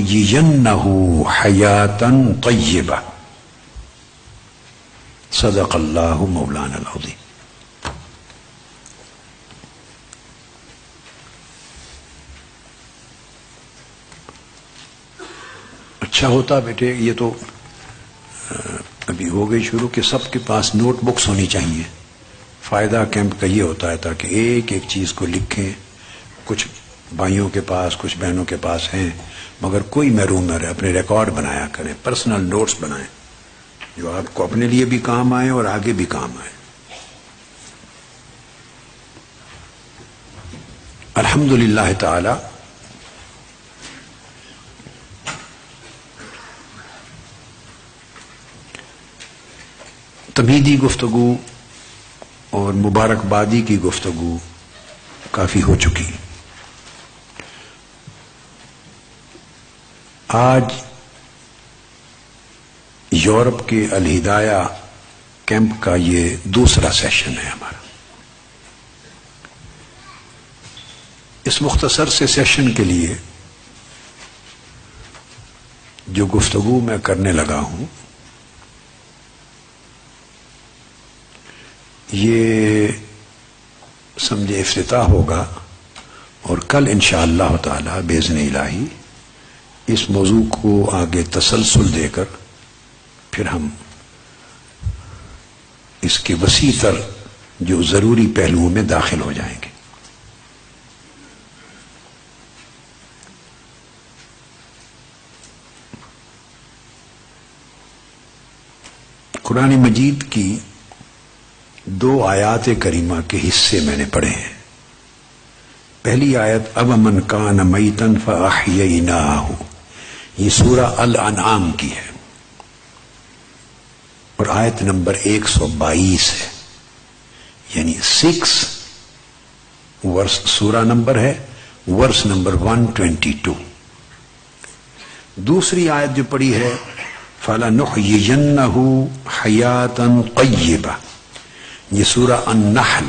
لنحيينه حياة طيبة صدق اللہ مولانا العظیم۔ اچھا ہوتا بیٹے، یہ تو ابھی ہو گئی شروع کہ سب کے پاس نوٹ بکس ہونی چاہیے۔ فائدہ کیمپ کا یہ ہوتا ہے تاکہ ایک ایک چیز کو لکھیں۔ کچھ بھائیوں کے پاس، کچھ بہنوں کے پاس ہیں، مگر کوئی محروم نہ رہے، اپنے ریکارڈ بنایا کریں، پرسنل نوٹس بنائیں جو آپ کو اپنے لیے بھی کام آئے اور آگے بھی کام آئے۔ الحمدللہ تعالی تمہیدی گفتگو اور مبارکبادی کی گفتگو کافی ہو چکی۔ آج یورپ کے الہدایہ کیمپ کا یہ دوسرا سیشن ہے ہمارا۔ اس مختصر سے سیشن کے لیے جو گفتگو میں کرنے لگا ہوں، یہ سمجھے افتتاح ہوگا، اور کل انشاءاللہ تعالی باذن الہی اس موضوع کو آگے تسلسل دے کر پھر ہم اس کے وسیع تر جو ضروری پہلوؤں میں داخل ہو جائیں گے۔ قرآن مجید کی 2 آیات کریمہ کے حصے میں نے پڑھے ہیں۔ پہلی آیت اومن کان میتا فاحییناہ، یہ سورہ الانعام کی ہے، اور آیت نمبر 122 ہے، یعنی 6 ورس سورہ نمبر ہے، ورس نمبر 122۔ دوسری آیت جو پڑھی ہے فَلَنُحْيِيَنَّهُ حَيَاةً طَيِّبَةً، یہ سورہ النحل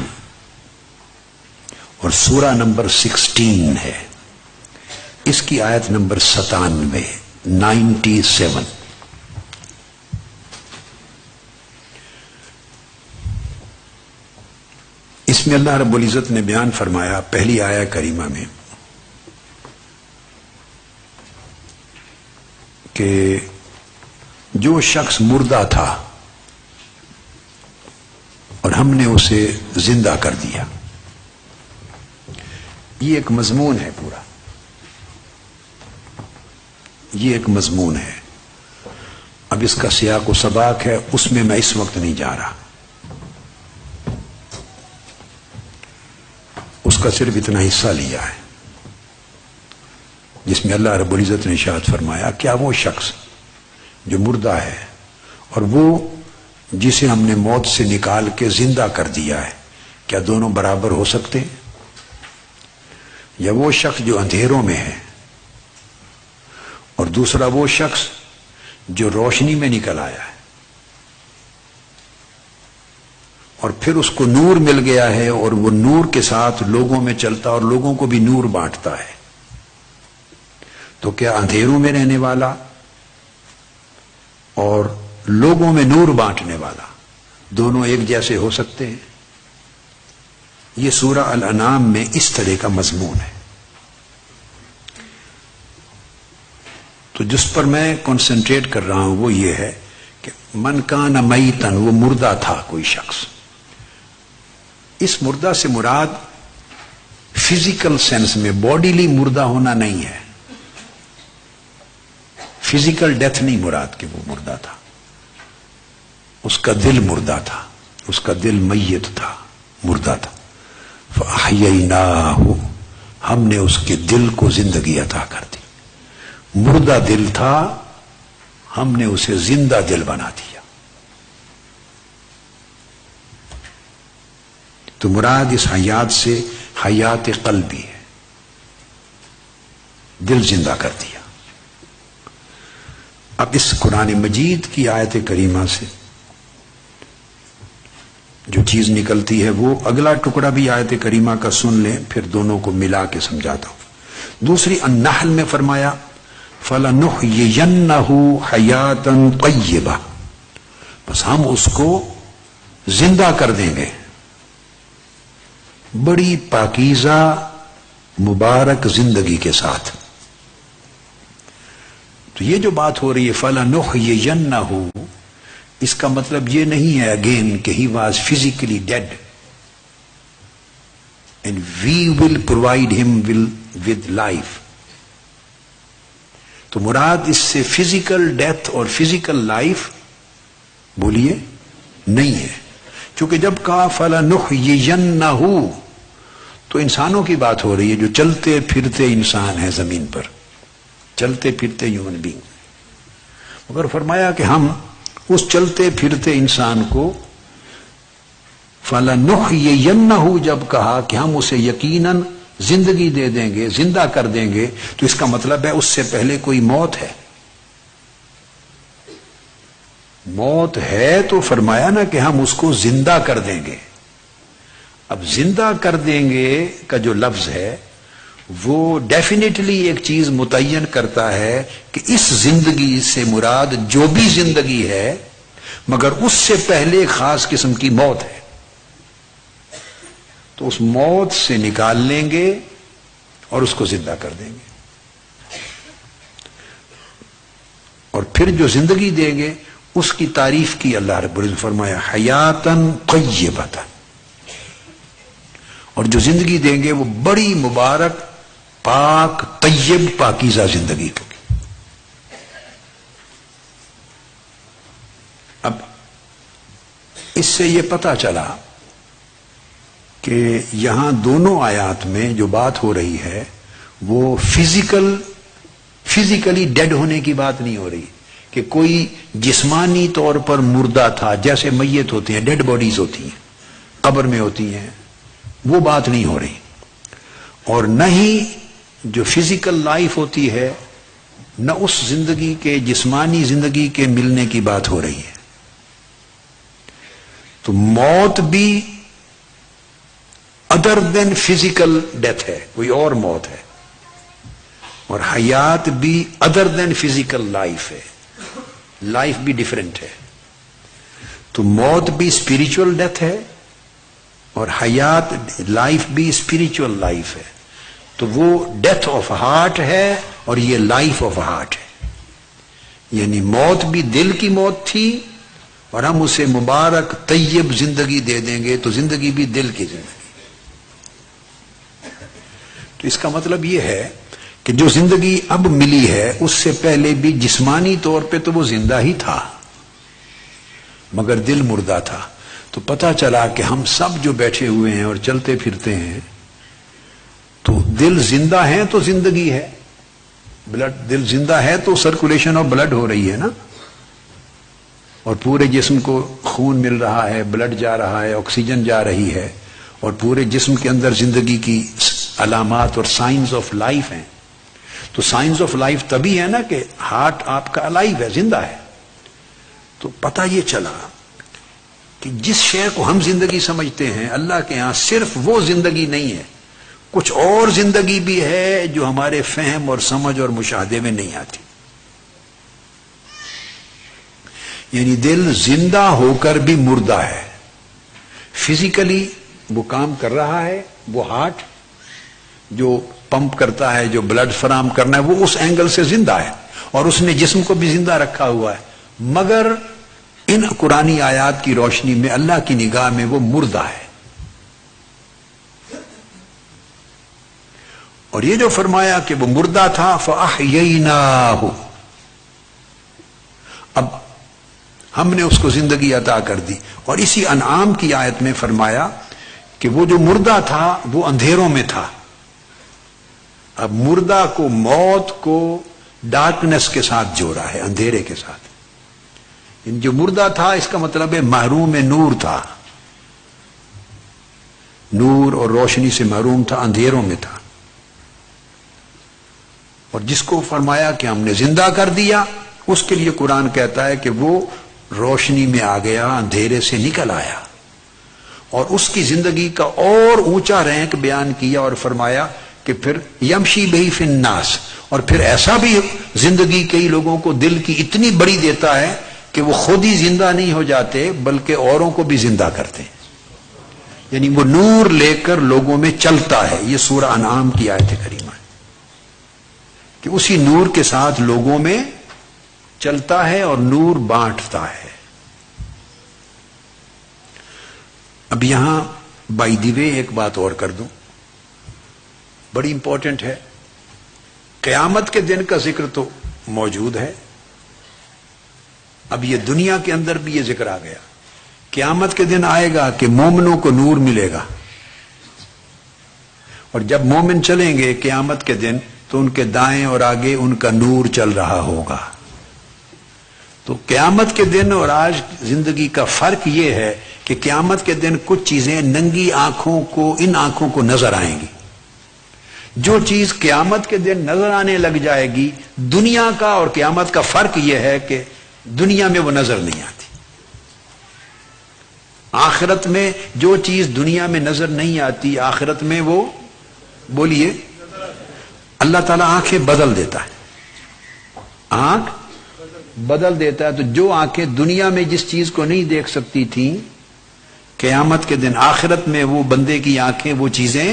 اور سورہ نمبر 16 ہے، اس کی آیت نمبر 97۔ اس میں اللہ رب العزت نے بیان فرمایا پہلی آیہ کریمہ میں کہ جو شخص مردہ تھا اور ہم نے اسے زندہ کر دیا۔ یہ ایک مضمون ہے، پورا یہ ایک مضمون ہے۔ اب اس کا سیاق و سباق ہے، اس میں اس وقت نہیں جا رہا، اس کا صرف اتنا حصہ لیا ہے جس میں اللہ رب العزت نے ارشاد فرمایا کیا وہ شخص جو مردہ ہے اور وہ جسے ہم نے موت سے نکال کے زندہ کر دیا ہے، کیا دونوں برابر ہو سکتے ہیں؟ یا وہ شخص جو اندھیروں میں ہے اور دوسرا وہ شخص جو روشنی میں نکل آیا ہے اور پھر اس کو نور مل گیا ہے اور وہ نور کے ساتھ لوگوں میں چلتا اور لوگوں کو بھی نور بانٹتا ہے، تو کیا اندھیروں میں رہنے والا اور لوگوں میں نور بانٹنے والا دونوں ایک جیسے ہو سکتے ہیں؟ یہ سورہ الانعام میں اس طرح کا مضمون ہے۔ تو جس پر میں کنسنٹریٹ کر رہا ہوں وہ یہ ہے کہ من کان میتن، وہ مردہ تھا کوئی شخص۔ اس مردہ سے مراد فزیکل سینس میں باڈیلی مردہ ہونا نہیں ہے، فزیکل ڈیتھ نہیں مراد کہ وہ مردہ تھا، اس کا دل مردہ تھا، اس کا دل میت تھا، مردہ تھا۔ فَأَحْيَيْنَاهُ، ہم نے اس کے دل کو زندگی عطا کر دی۔ مردہ دل تھا، ہم نے اسے زندہ دل بنا دیا۔ تو مراد اس حیات سے حیات قلبی ہے، دل زندہ کر دیا۔ اب اس قرآن مجید کی آیت کریمہ سے جو چیز نکلتی ہے وہ اگلا ٹکڑا بھی آیت کریمہ کا سن لیں، پھر دونوں کو ملا کے سمجھاتا ہوں۔ دوسری النحل میں فرمایا فَلَنُحْيِيَنَّهُ حَيَاتًا طَيِّبَةً، بس ہم اس کو زندہ کر دیں گے بڑی پاکیزہ مبارک زندگی کے ساتھ. تو یہ جو بات ہو رہی ہے فَلَنُحْيِيَنَّهُ، اس کا مطلب یہ نہیں ہے اگین کہ he was physically dead and we will provide him with life. تو مراد اس سے فزیکل ڈیتھ اور فزیکل لائف بولیے نہیں ہے، چونکہ جب کہا فَلَنُحْيِيَنَّهُ تو انسانوں کی بات ہو رہی ہے جو چلتے پھرتے انسان ہیں زمین پر، چلتے پھرتے ہیومن بینگ. مگر فرمایا کہ ہم اس چلتے پھرتے انسان کو فَلَنُحْيِيَنَّهُ جب کہا کہ ہم اسے یقیناً زندگی دے دیں گے، زندہ کر دیں گے، تو اس کا مطلب ہے اس سے پہلے کوئی موت ہے. موت ہے تو فرمایا نا کہ ہم اس کو زندہ کر دیں گے. اب زندہ کر دیں گے کا جو لفظ ہے وہ ڈیفینیٹلی ایک چیز متعین کرتا ہے کہ اس زندگی سے مراد جو بھی زندگی ہے مگر اس سے پہلے خاص قسم کی موت ہے. تو اس موت سے نکال لیں گے اور اس کو زندہ کر دیں گے، اور پھر جو زندگی دیں گے اس کی تعریف کی اللہ رب العزت نے فرمایا حیاتاً طیبۃ، اور جو زندگی دیں گے وہ بڑی مبارک پاک طیب پاکیزہ زندگی ہوگی. اب اس سے یہ پتہ چلا کہ یہاں دونوں آیات میں جو بات ہو رہی ہے وہ فزیکلی ڈیڈ ہونے کی بات نہیں ہو رہی کہ کوئی جسمانی طور پر مردہ تھا، جیسے میت ہوتی ہیں، ڈیڈ باڈیز ہوتی ہیں، قبر میں ہوتی ہیں، وہ بات نہیں ہو رہی. اور نہ ہی جو فزیکل لائف ہوتی ہے نہ اس زندگی کے جسمانی زندگی کے ملنے کی بات ہو رہی ہے. تو موت بھی ادر دین فزیکل ڈیتھ ہے، کوئی اور موت ہے، اور حیات بھی ادر دین فزیکل لائف ہے، لائف بھی ڈیفرنٹ ہے. تو موت بھی اسپرچل ڈیتھ ہے اور حیات لائف بھی اسپرچل لائف ہے. تو وہ ڈیتھ آف ہارٹ ہے اور یہ لائف آف ہارٹ ہے. یعنی موت بھی دل کی موت تھی اور ہم اسے مبارک طیب زندگی دے دیں گے تو زندگی بھی دل کی زندگی. تو اس کا مطلب یہ ہے کہ جو زندگی اب ملی ہے اس سے پہلے بھی جسمانی طور پہ تو وہ زندہ ہی تھا مگر دل مردہ تھا. تو پتہ چلا کہ ہم سب جو بیٹھے ہوئے ہیں اور چلتے پھرتے ہیں تو دل زندہ ہے تو زندگی ہے، بلڈ دل زندہ ہے تو سرکولیشن آف بلڈ ہو رہی ہے نا، اور پورے جسم کو خون مل رہا ہے، بلڈ جا رہا ہے، آکسیجن جا رہی ہے، اور پورے جسم کے اندر زندگی کی علامات اور سائنز آف لائف ہیں. تو سائنز آف لائف تبھی ہے نا کہ ہارٹ آپ کا الائیو ہے، زندہ ہے. تو پتہ یہ چلا کہ جس شے کو ہم زندگی سمجھتے ہیں اللہ کے ہاں صرف وہ زندگی نہیں ہے، کچھ اور زندگی بھی ہے جو ہمارے فہم اور سمجھ اور مشاہدے میں نہیں آتی. یعنی دل زندہ ہو کر بھی مردہ ہے. فزیکلی وہ کام کر رہا ہے، وہ ہارٹ جو پمپ کرتا ہے، جو بلڈ فراہم کرنا ہے، وہ اس اینگل سے زندہ ہے اور اس نے جسم کو بھی زندہ رکھا ہوا ہے. مگر ان قرآنی آیات کی روشنی میں اللہ کی نگاہ میں وہ مردہ ہے. اور یہ جو فرمایا کہ وہ مردہ تھا فَأَحْيَيْنَاهُ، اب ہم نے اس کو زندگی عطا کر دی. اور اسی انعام کی آیت میں فرمایا کہ وہ جو مردہ تھا وہ اندھیروں میں تھا. اب مردہ کو، موت کو ڈارکنس کے ساتھ جوڑا ہے، اندھیرے کے ساتھ. جو مردہ تھا اس کا مطلب ہے محروم نور تھا، نور اور روشنی سے محروم تھا، اندھیروں میں تھا. اور جس کو فرمایا کہ ہم نے زندہ کر دیا اس کے لیے قرآن کہتا ہے کہ وہ روشنی میں آ گیا، اندھیرے سے نکل آیا. اور اس کی زندگی کا اور اونچا رینک بیان کیا اور فرمایا کہ پھر یمشی بہی فی الناس، اور پھر ایسا بھی زندگی کئی لوگوں کو دل کی اتنی بڑی دیتا ہے کہ وہ خود ہی زندہ نہیں ہو جاتے بلکہ اوروں کو بھی زندہ کرتے ہیں، یعنی وہ نور لے کر لوگوں میں چلتا ہے. یہ سورہ انعام کی آیت کریمہ ہے کہ اسی نور کے ساتھ لوگوں میں چلتا ہے اور نور بانٹتا ہے. اب یہاں بائی دی وے ایک بات اور کر دوں، بڑی امپورٹنٹ ہے. قیامت کے دن کا ذکر تو موجود ہے، اب یہ دنیا کے اندر بھی یہ ذکر آ گیا. قیامت کے دن آئے گا کہ مومنوں کو نور ملے گا، اور جب مومن چلیں گے قیامت کے دن تو ان کے دائیں اور آگے ان کا نور چل رہا ہوگا. تو قیامت کے دن اور آج زندگی کا فرق یہ ہے کہ قیامت کے دن کچھ چیزیں ننگی آنکھوں کو، ان آنکھوں کو نظر آئیں گی. جو چیز قیامت کے دن نظر آنے لگ جائے گی، دنیا کا اور قیامت کا فرق یہ ہے کہ دنیا میں وہ نظر نہیں آتی. آخرت میں جو چیز دنیا میں نظر نہیں آتی، آخرت میں وہ، بولیے، اللہ تعالیٰ آنکھیں بدل دیتا ہے، آنکھ بدل دیتا ہے. تو جو آنکھیں دنیا میں جس چیز کو نہیں دیکھ سکتی تھیں، قیامت کے دن آخرت میں وہ بندے کی آنکھیں وہ چیزیں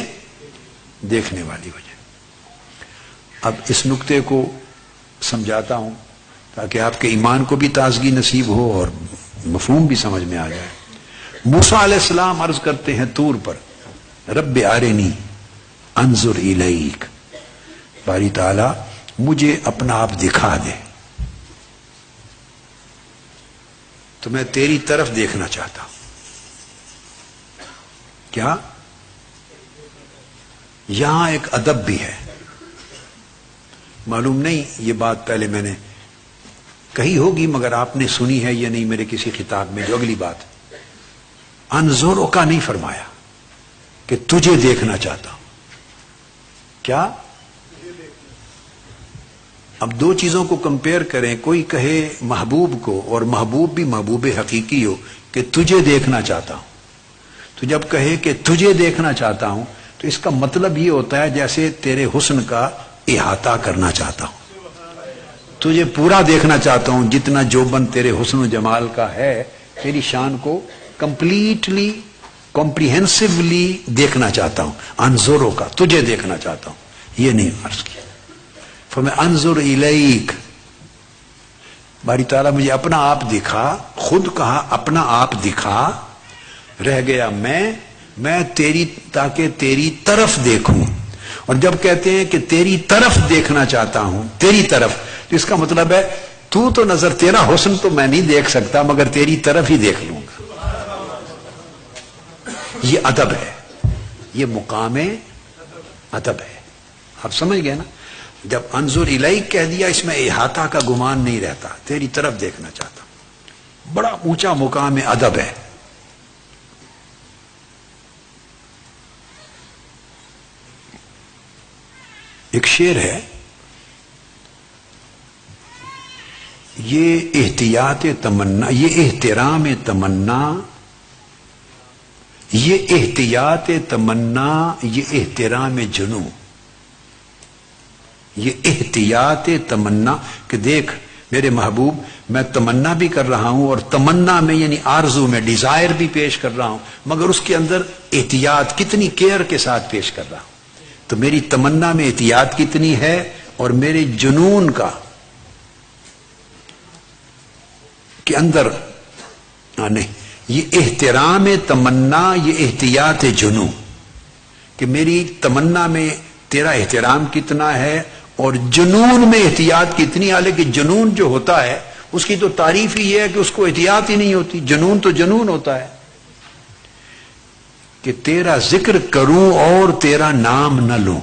دیکھنے والی ہو جائیں. اب اس نقطے کو سمجھاتا ہوں تاکہ آپ کے ایمان کو بھی تازگی نصیب ہو اور مفہوم بھی سمجھ میں آ جائے. موسیٰ علیہ السلام عرض کرتے ہیں طور پر، رب ارنی انظر الیک، باری تعالی مجھے اپنا آپ دکھا دے تو میں تیری طرف دیکھنا چاہتا ہوں. کیا یہاں ایک ادب بھی ہے، معلوم نہیں یہ بات پہلے میں نے کہی ہوگی مگر آپ نے سنی ہے یا نہیں میرے کسی خطاب میں. جو اگلی بات انظرو کا نہیں فرمایا کہ تجھے دیکھنا چاہتا ہوں. کیا؟ اب دو چیزوں کو کمپیئر کریں، کوئی کہے محبوب کو اور محبوب بھی محبوب حقیقی ہو کہ تجھے دیکھنا چاہتا ہوں، تو جب کہے کہ تجھے دیکھنا چاہتا ہوں تو اس کا مطلب یہ ہوتا ہے جیسے تیرے حسن کا احاطہ کرنا چاہتا ہوں، تجھے پورا دیکھنا چاہتا ہوں، جتنا جوبن تیرے حسن و جمال کا ہے تیری شان کو کمپلیٹلی کمپریہنسولی دیکھنا چاہتا ہوں. انظرو کا تجھے دیکھنا چاہتا ہوں یہ نہیں عرض کیا. فمیں انظر الیک، باری تعالیٰ مجھے اپنا آپ دکھا، خود کہا اپنا آپ دکھا، رہ گیا میں تیری، تاکہ تیری طرف دیکھوں. اور جب کہتے ہیں کہ تیری طرف دیکھنا چاہتا ہوں، تیری طرف، تو اس کا مطلب ہے تو نظر، تیرا حسن تو میں نہیں دیکھ سکتا مگر تیری طرف ہی دیکھ لوں گا. یہ ادب ہے، یہ مقام ادب ہے. آپ سمجھ گئے نا؟ جب انظر الیک کہہ دیا اس میں احاطہ کا گمان نہیں رہتا، تیری طرف دیکھنا چاہتا ہوں. بڑا اونچا مقام ادب ہے. ایک شعر ہے، یہ احتیاط تمنا، یہ احترام تمنا، یہ احتیاط تمنا، یہ احترام جنوں. یہ احتیاط تمنا کہ دیکھ میرے محبوب میں تمنا بھی کر رہا ہوں، اور تمنا میں یعنی آرزو میں، ڈیزائر بھی پیش کر رہا ہوں، مگر اس کے اندر احتیاط کتنی کیئر کے ساتھ پیش کر رہا ہوں. تو میری تمنا میں احتیاط کتنی ہے، اور میرے جنون کا کے اندر نہیں، یہ احترام تمنا، یہ احتیاط جنوں کہ میری تمنا میں تیرا احترام کتنا ہے اور جنون میں احتیاط کتنی. حالانکہ جنون جو ہوتا ہے اس کی تو تعریف ہی یہ ہے کہ اس کو احتیاط ہی نہیں ہوتی. جنون تو جنون ہوتا ہے کہ تیرا ذکر کروں اور تیرا نام نہ لوں،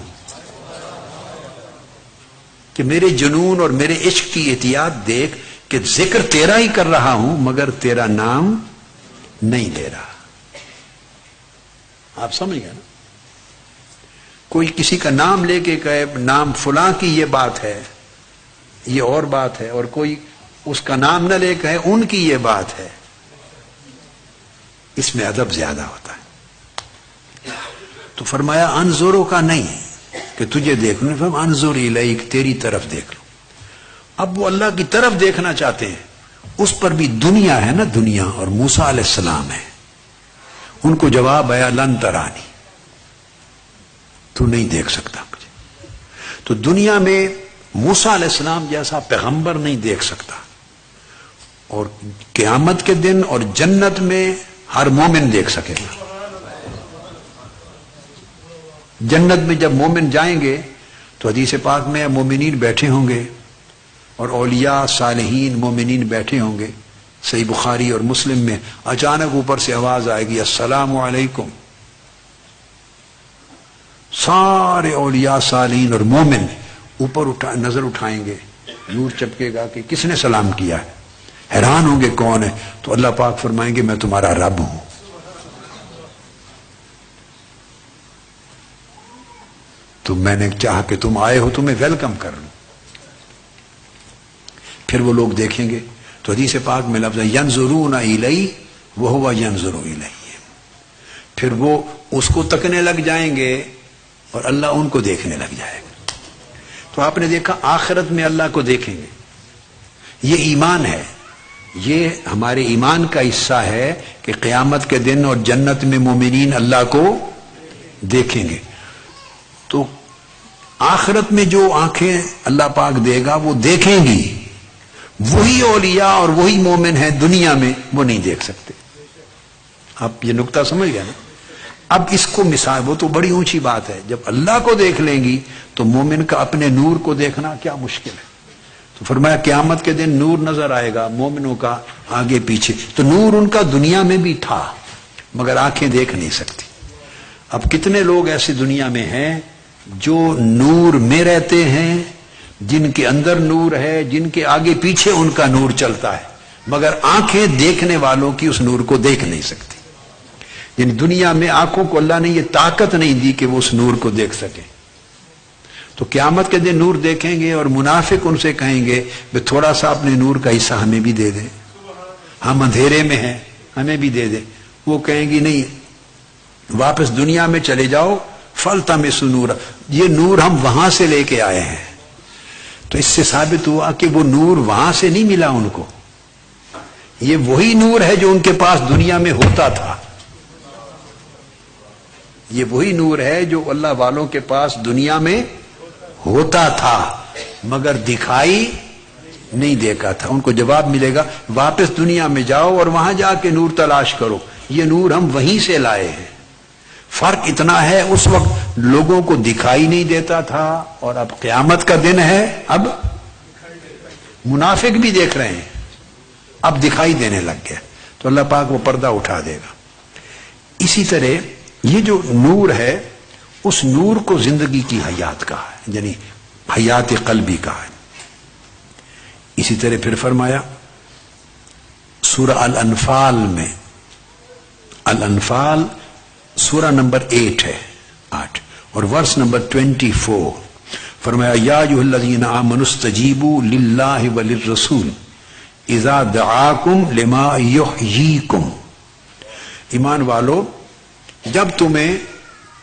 کہ میرے جنون اور میرے عشق کی احتیاط دیکھ کہ ذکر تیرا ہی کر رہا ہوں مگر تیرا نام نہیں لے رہا. آپ سمجھ گئے نا؟ کوئی کسی کا نام لے کے کہے نام فلاں کی یہ بات ہے، یہ اور بات ہے، اور کوئی اس کا نام نہ لے کہے ان کی یہ بات ہے، اس میں ادب زیادہ ہوتا ہے. تو فرمایا انظرو کا نہیں، کہ تجھے دیکھ لوں. فہم انظر الیک، تیری طرف دیکھ لوں. اب وہ اللہ کی طرف دیکھنا چاہتے ہیں. اس پر بھی دنیا ہے نا، دنیا، اور موسیٰ علیہ السلام ہے. ان کو جواب آیا لن ترانی، تو نہیں دیکھ سکتا مجھے. تو دنیا میں موسیٰ علیہ السلام جیسا پیغمبر نہیں دیکھ سکتا، اور قیامت کے دن اور جنت میں ہر مومن دیکھ سکے گا. جنت میں جب مومن جائیں گے تو حدیث پاک میں مومنین بیٹھے ہوں گے اور اولیاء صالحین مومنین بیٹھے ہوں گے. صحیح بخاری اور مسلم میں اچانک اوپر سے آواز آئے گی السلام علیکم. سارے اولیاء صالحین اور مومن اوپر نظر اٹھائیں گے، نور چپکے گا کہ کس نے سلام کیا ہے. حیران ہوں گے کون ہے. تو اللہ پاک فرمائیں گے میں تمہارا رب ہوں. تو میں نے چاہا کہ تم آئے ہو، تمہیں ویلکم کر لوں. پھر وہ لوگ دیکھیں گے تو حدیث پاک میں لفظ ہے ینظرون الی وہو ینظر الیہم. پھر وہ اس کو تکنے لگ جائیں گے اور اللہ ان کو دیکھنے لگ جائے گا. تو آپ نے دیکھا آخرت میں اللہ کو دیکھیں گے. یہ ایمان ہے، یہ ہمارے ایمان کا حصہ ہے کہ قیامت کے دن اور جنت میں مومنین اللہ کو دیکھیں گے. تو آخرت میں جو آنکھیں اللہ پاک دے گا وہ دیکھیں گی. وہی اولیاء اور وہی مومن ہیں دنیا میں وہ نہیں دیکھ سکتے. آپ یہ نقطہ سمجھ گئے نا. اب اس کو مثال، وہ تو بڑی اونچی بات ہے، جب اللہ کو دیکھ لیں گی تو مومن کا اپنے نور کو دیکھنا کیا مشکل ہے. تو فرمایا قیامت کے دن نور نظر آئے گا مومنوں کا آگے پیچھے. تو نور ان کا دنیا میں بھی تھا مگر آنکھیں دیکھ نہیں سکتی. اب کتنے لوگ ایسے دنیا میں ہیں جو نور میں رہتے ہیں، جن کے اندر نور ہے، جن کے آگے پیچھے ان کا نور چلتا ہے، مگر آنکھیں دیکھنے والوں کی اس نور کو دیکھ نہیں سکتی. یعنی دنیا میں آنکھوں کو اللہ نے یہ طاقت نہیں دی کہ وہ اس نور کو دیکھ سکیں. تو قیامت کے دن نور دیکھیں گے اور منافق ان سے کہیں گے کہ تھوڑا سا اپنے نور کا حصہ ہمیں بھی دے دیں، ہم اندھیرے میں ہیں، ہمیں بھی دے دیں. وہ کہیں گی نہیں، واپس دنیا میں چلے جاؤ. فَالْتَمِسُوا نُورًا، یہ نور ہم وہاں سے لے کے آئے ہیں. تو اس سے ثابت ہوا کہ وہ نور وہاں سے نہیں ملا ان کو، یہ وہی نور ہے جو ان کے پاس دنیا میں ہوتا تھا. یہ وہی نور ہے جو اللہ والوں کے پاس دنیا میں ہوتا تھا مگر دکھائی نہیں دیکھا تھا. ان کو جواب ملے گا واپس دنیا میں جاؤ اور وہاں جا کے نور تلاش کرو، یہ نور ہم وہیں سے لائے ہیں. فرق اتنا ہے اس وقت لوگوں کو دکھائی نہیں دیتا تھا اور اب قیامت کا دن ہے، اب منافق بھی دیکھ رہے ہیں، اب دکھائی دینے لگ گیا. تو اللہ پاک وہ پردہ اٹھا دے گا. اسی طرح یہ جو نور ہے اس نور کو زندگی کی حیات کہا ہے، یعنی حیات قلبی کہا ہے. اسی طرح پھر فرمایا سورہ الانفال میں، الانفال سورہ نمبر 8 ہے، 8 اور ورس نمبر 24. فرمایا یا ایھا الذین آمنوا استجیبوا للہ وللرسول اذا دعاکم لما یحییکم. ایمان والو جب تمہیں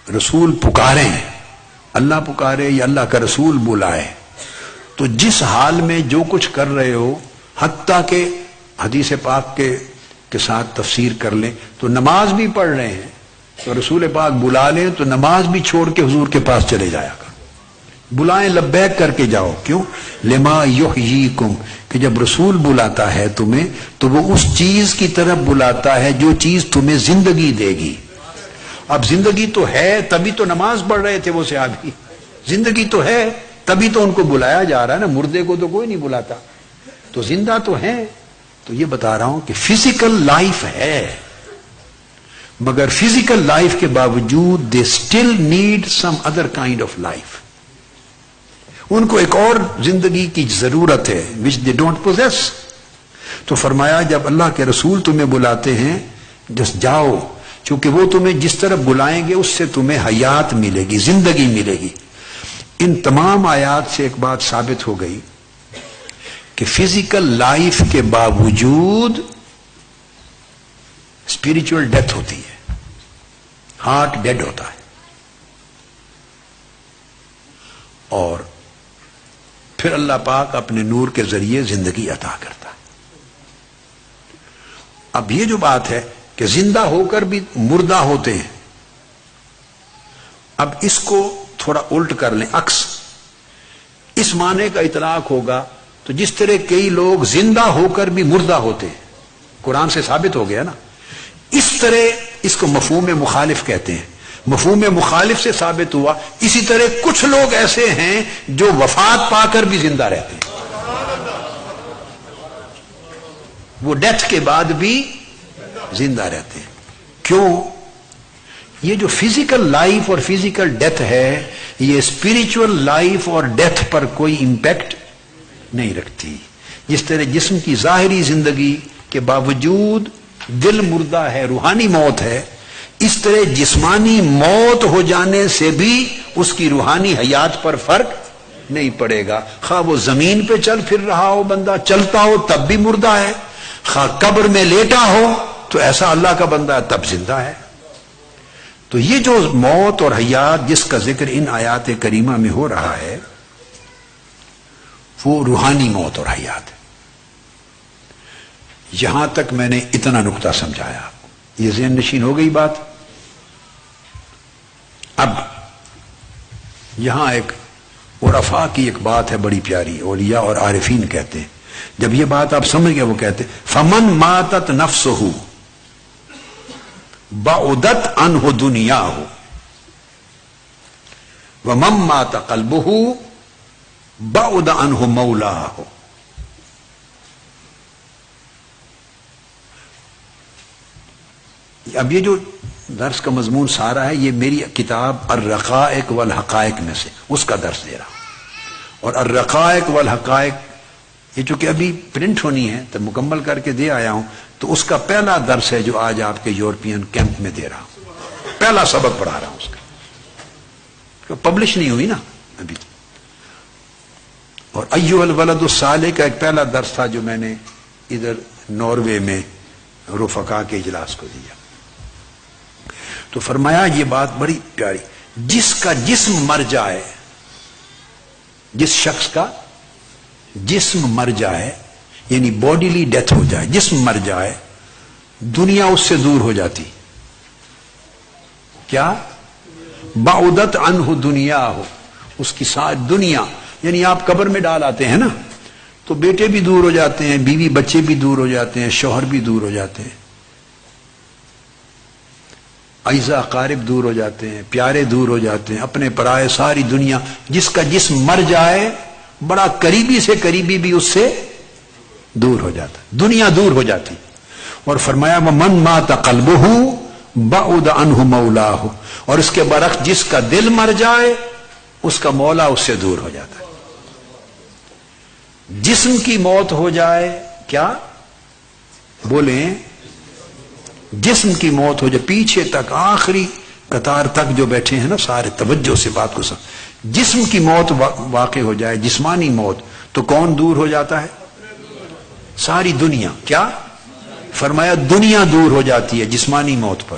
رسول پکاریں، اللہ پکارے یا اللہ کا رسول بلائے، تو جس حال میں جو کچھ کر رہے ہو، حتیٰ کہ حدیث پاک کے ساتھ تفسیر کر لیں تو نماز بھی پڑھ رہے ہیں تو رسول پاک بلا لیں تو نماز بھی چھوڑ کے حضور کے پاس چلے جایا کر. بلائیں لبیک کر کے جاؤ. کیوں؟ لما یحییکم، کہ جب رسول بلاتا ہے تمہیں تو وہ اس چیز کی طرف بلاتا ہے جو چیز تمہیں زندگی دے گی. اب زندگی تو ہے تبھی تو نماز پڑھ رہے تھے وہ صحابی، زندگی تو ہے تبھی تو ان کو بلایا جا رہا ہے نا. مردے کو تو کوئی نہیں بلاتا، تو زندہ تو ہے. تو یہ بتا رہا ہوں کہ فزیکل لائف ہے مگر فزیکل لائف کے باوجود they still need some other kind of life. ان کو ایک اور زندگی کی ضرورت ہے which they don't possess. تو فرمایا جب اللہ کے رسول تمہیں بلاتے ہیں جس جاؤ، چونکہ وہ تمہیں جس طرف بلائیں گے اس سے تمہیں حیات ملے گی، زندگی ملے گی. ان تمام آیات سے ایک بات ثابت ہو گئی کہ فزیکل لائف کے باوجود اسپرچل ڈیتھ ہوتی ہے، ہارٹ ڈیڈ ہوتا ہے. اور پھر اللہ پاک اپنے نور کے ذریعے زندگی عطا کرتا ہے۔ اب یہ جو بات ہے کہ زندہ ہو کر بھی مردہ ہوتے ہیں، اب اس کو تھوڑا الٹ کر لیں، عکس اس معنی کا اطلاق ہوگا تو جس طرح کئی لوگ زندہ ہو کر بھی مردہ ہوتے ہیں، قرآن سے ثابت ہو گیا نا، اس طرح اس کو مفہوم مخالف کہتے ہیں، مفہوم مخالف سے ثابت ہوا۔ اسی طرح کچھ لوگ ایسے ہیں جو وفات پا کر بھی زندہ رہتے ہیں، وہ ڈیتھ کے بعد بھی زندہ رہتے ہیں۔ کیوں؟ یہ جو فزیکل لائف اور فزیکل ڈیتھ ہے یہ اسپرچل لائف اور ڈیتھ پر کوئی امپیکٹ نہیں رکھتی۔ جس طرح جسم کی ظاہری زندگی کے باوجود دل مردہ ہے، روحانی موت ہے، اس طرح جسمانی موت ہو جانے سے بھی اس کی روحانی حیات پر فرق نہیں پڑے گا۔ خواہ وہ زمین پہ چل پھر رہا ہو، بندہ چلتا ہو تب بھی مردہ ہے، خواہ قبر میں لیٹا ہو تو ایسا اللہ کا بندہ ہے تب زندہ ہے۔ تو یہ جو موت اور حیات جس کا ذکر ان آیات کریمہ میں ہو رہا ہے وہ روحانی موت اور حیات ہے۔ یہاں تک میں نے اتنا نقطہ سمجھایا، یہ ذہن نشین ہو گئی بات۔ اب یہاں ایک عرفاء کی ایک بات ہے بڑی پیاری، اولیاء اور عارفین کہتے ہیں، جب یہ بات آپ سمجھ گئے وہ کہتے ہیں فمن ماتت نفسہ بعدت عنہ دنیاہ ومن مات قلبہ بعد عنہ مولاہ۔ اب یہ جو درس کا مضمون سارا ہے یہ میری کتاب الرقائق والحقائق میں سے اس کا درس دے رہا ہوں، اور الرقائق والحقائق یہ چونکہ ابھی پرنٹ ہونی ہے تو مکمل کر کے دے آیا ہوں، تو اس کا پہلا درس ہے جو آج آپ کے یورپین کیمپ میں دے رہا ہوں، پہلا سبق پڑھا رہا ہوں اس کا، پبلش نہیں ہوئی نا ابھی۔ اور ایھا الولد الصالح کا ایک پہلا درس تھا جو میں نے ادھر ناروے میں رفقا کے اجلاس کو دیا، تو فرمایا یہ بات بڑی پیاری، جس کا جسم مر جائے، جس شخص کا جسم مر جائے یعنی باڈیلی ڈیتھ ہو جائے، جسم مر جائے، دنیا اس سے دور ہو جاتی۔ کیا؟ بعدت عنہ دنیا ہو، اس کی ساری دنیا، یعنی آپ قبر میں ڈال آتے ہیں نا تو بیٹے بھی دور ہو جاتے ہیں، بیوی بچے بھی دور ہو جاتے ہیں، شوہر بھی دور ہو جاتے ہیں، اعزا اقارب دور ہو جاتے ہیں، پیارے دور ہو جاتے ہیں، اپنے پرائے، ساری دنیا۔ جس کا جسم مر جائے بڑا قریبی سے قریبی بھی اس سے دور ہو جاتا، دنیا دور ہو جاتی۔ اور فرمایا ومن مات قلبہ بعد عنہ مولاہ، اور اس کے برعکس جس کا دل مر جائے اس کا مولا اس سے دور ہو جاتا ہے۔ جسم کی موت ہو جائے، کیا بولیں؟ جسم کی موت ہو جائے، پیچھے تک آخری قطار تک جو بیٹھے ہیں نا سارے توجہ سے بات کو سمجھ، جسم کی موت واقع ہو جائے، جسمانی موت، تو کون دور ہو جاتا ہے؟ ساری دنیا۔ کیا فرمایا؟ دنیا دور ہو جاتی ہے جسمانی موت پر۔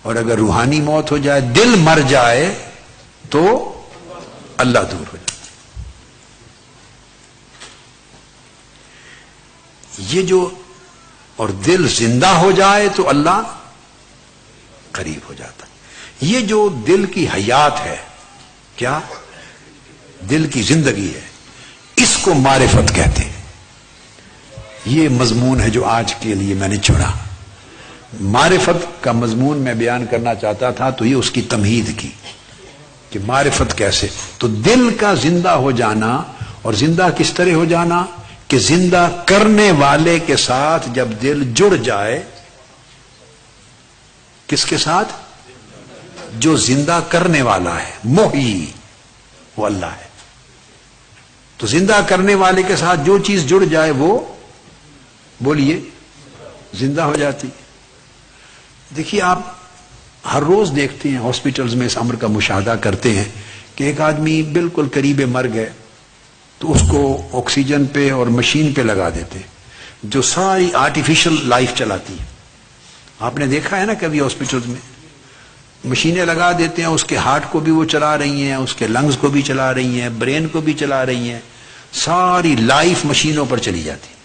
اور اگر روحانی موت ہو جائے، دل مر جائے، تو اللہ دور ہو جاتا۔ یہ جو اور دل زندہ ہو جائے تو اللہ قریب ہو جاتا ہے۔ یہ جو دل کی حیات ہے، کیا دل کی زندگی ہے، اس کو معرفت کہتے ہیں۔ یہ مضمون ہے جو آج کے لیے میں نے چنا۔ معرفت کا مضمون میں بیان کرنا چاہتا تھا تو یہ اس کی تمہید کی کہ معرفت کیسے، تو دل کا زندہ ہو جانا، اور زندہ کس طرح ہو جانا کہ زندہ کرنے والے کے ساتھ جب دل جڑ جائے، کس کے ساتھ؟ جو زندہ کرنے والا ہے، محیی، وہ اللہ ہے۔ تو زندہ کرنے والے کے ساتھ جو چیز جڑ جائے وہ بولیے زندہ ہو جاتی۔ دیکھیے آپ ہر روز دیکھتے ہیں ہاسپٹلز میں اس امر کا مشاہدہ کرتے ہیں کہ ایک آدمی بالکل قریب مرگ ہے تو اس کو آکسیجن پہ اور مشین پہ لگا دیتے ہیں جو ساری آرٹیفیشل لائف چلاتی ہے۔ آپ نے دیکھا ہے نا کبھی ہاسپٹلز میں مشینیں لگا دیتے ہیں، اس کے ہارٹ کو بھی وہ چلا رہی ہیں، اس کے لنگز کو بھی چلا رہی ہیں، برین کو بھی چلا رہی ہیں، ساری لائف مشینوں پر چلی جاتی ہے،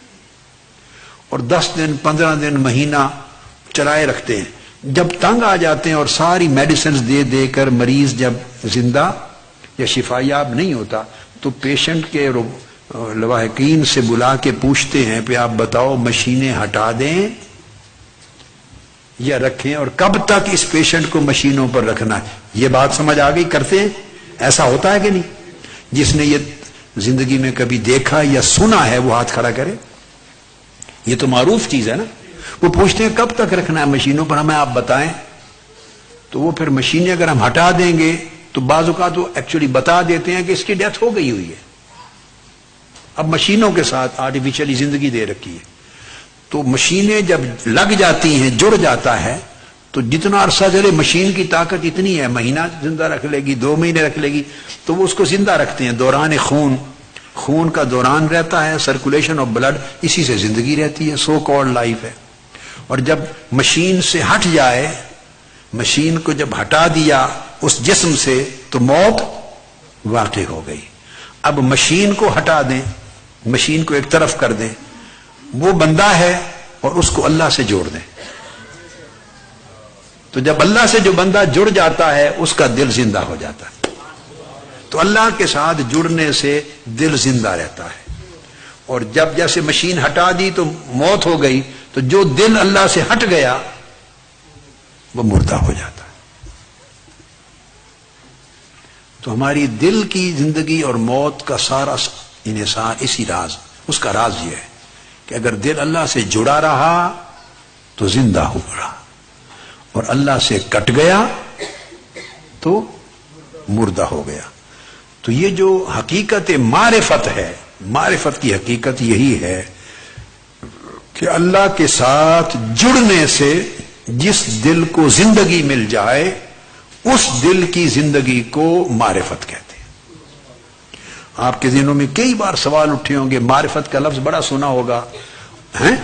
اور 10 دن 15 دن مہینہ چلائے رکھتے ہیں۔ جب تنگ آ جاتے ہیں اور ساری میڈیسنز دے دے کر مریض جب زندہ یا شفا یاب نہیں ہوتا تو پیشنٹ کے لواحقین سے بلا کے پوچھتے ہیں کہ آپ بتاؤ مشینیں ہٹا دیں یا رکھیں، اور کب تک اس پیشنٹ کو مشینوں پر رکھنا ہے؟ یہ بات سمجھ آ گئی؟ کرتے ہیں؟ ایسا ہوتا ہے کہ نہیں؟ جس نے یہ زندگی میں کبھی دیکھا یا سنا ہے وہ ہاتھ کھڑا کرے۔ یہ تو معروف چیز ہے نا۔ وہ پوچھتے ہیں کب تک رکھنا ہے مشینوں پر، ہمیں آپ بتائیں۔ تو وہ پھر مشینیں اگر ہم ہٹا دیں گے تو بعض اوقات وہ ایکچولی بتا دیتے ہیں کہ اس کی ڈیتھ ہو گئی ہوئی ہے، اب مشینوں کے ساتھ آرٹیفیشلی زندگی دے رکھی ہے۔ تو مشینیں جب لگ جاتی ہیں، جڑ جاتا ہے، تو جتنا عرصہ چلے مشین کی طاقت اتنی ہے، مہینہ زندہ رکھ لے گی، 2 مہینے رکھ لے گی، تو وہ اس کو زندہ رکھتے ہیں۔ دوران خون کا دوران رہتا ہے، سرکولیشن آف بلڈ، اسی سے زندگی رہتی ہے، سو کالڈ لائف ہے۔ اور جب مشین سے ہٹ جائے، مشین کو جب ہٹا دیا اس جسم سے، تو موت واقع ہو گئی۔ اب مشین کو ہٹا دیں، مشین کو ایک طرف کر دیں، وہ بندہ ہے اور اس کو اللہ سے جوڑ دیں، تو جب اللہ سے جو بندہ جڑ جاتا ہے اس کا دل زندہ ہو جاتا ہے۔ تو اللہ کے ساتھ جڑنے سے دل زندہ رہتا ہے، اور جب جیسے مشین ہٹا دی تو موت ہو گئی، تو جو دل اللہ سے ہٹ گیا وہ مردہ ہو جاتا ہے۔ تو ہماری دل کی زندگی اور موت کا سارا انحصار اسی راز، اس کا راز یہ ہے کہ اگر دل اللہ سے جڑا رہا تو زندہ ہو رہا، اور اللہ سے کٹ گیا تو مردہ ہو گیا۔ تو یہ جو حقیقت معرفت ہے، معرفت کی حقیقت یہی ہے کہ اللہ کے ساتھ جڑنے سے جس دل کو زندگی مل جائے اس دل کی زندگی کو معرفت کہتے ہیں۔ آپ کے ذہنوں میں کئی بار سوال اٹھے ہوں گے، معرفت کا لفظ بڑا سنا ہوگا ہیں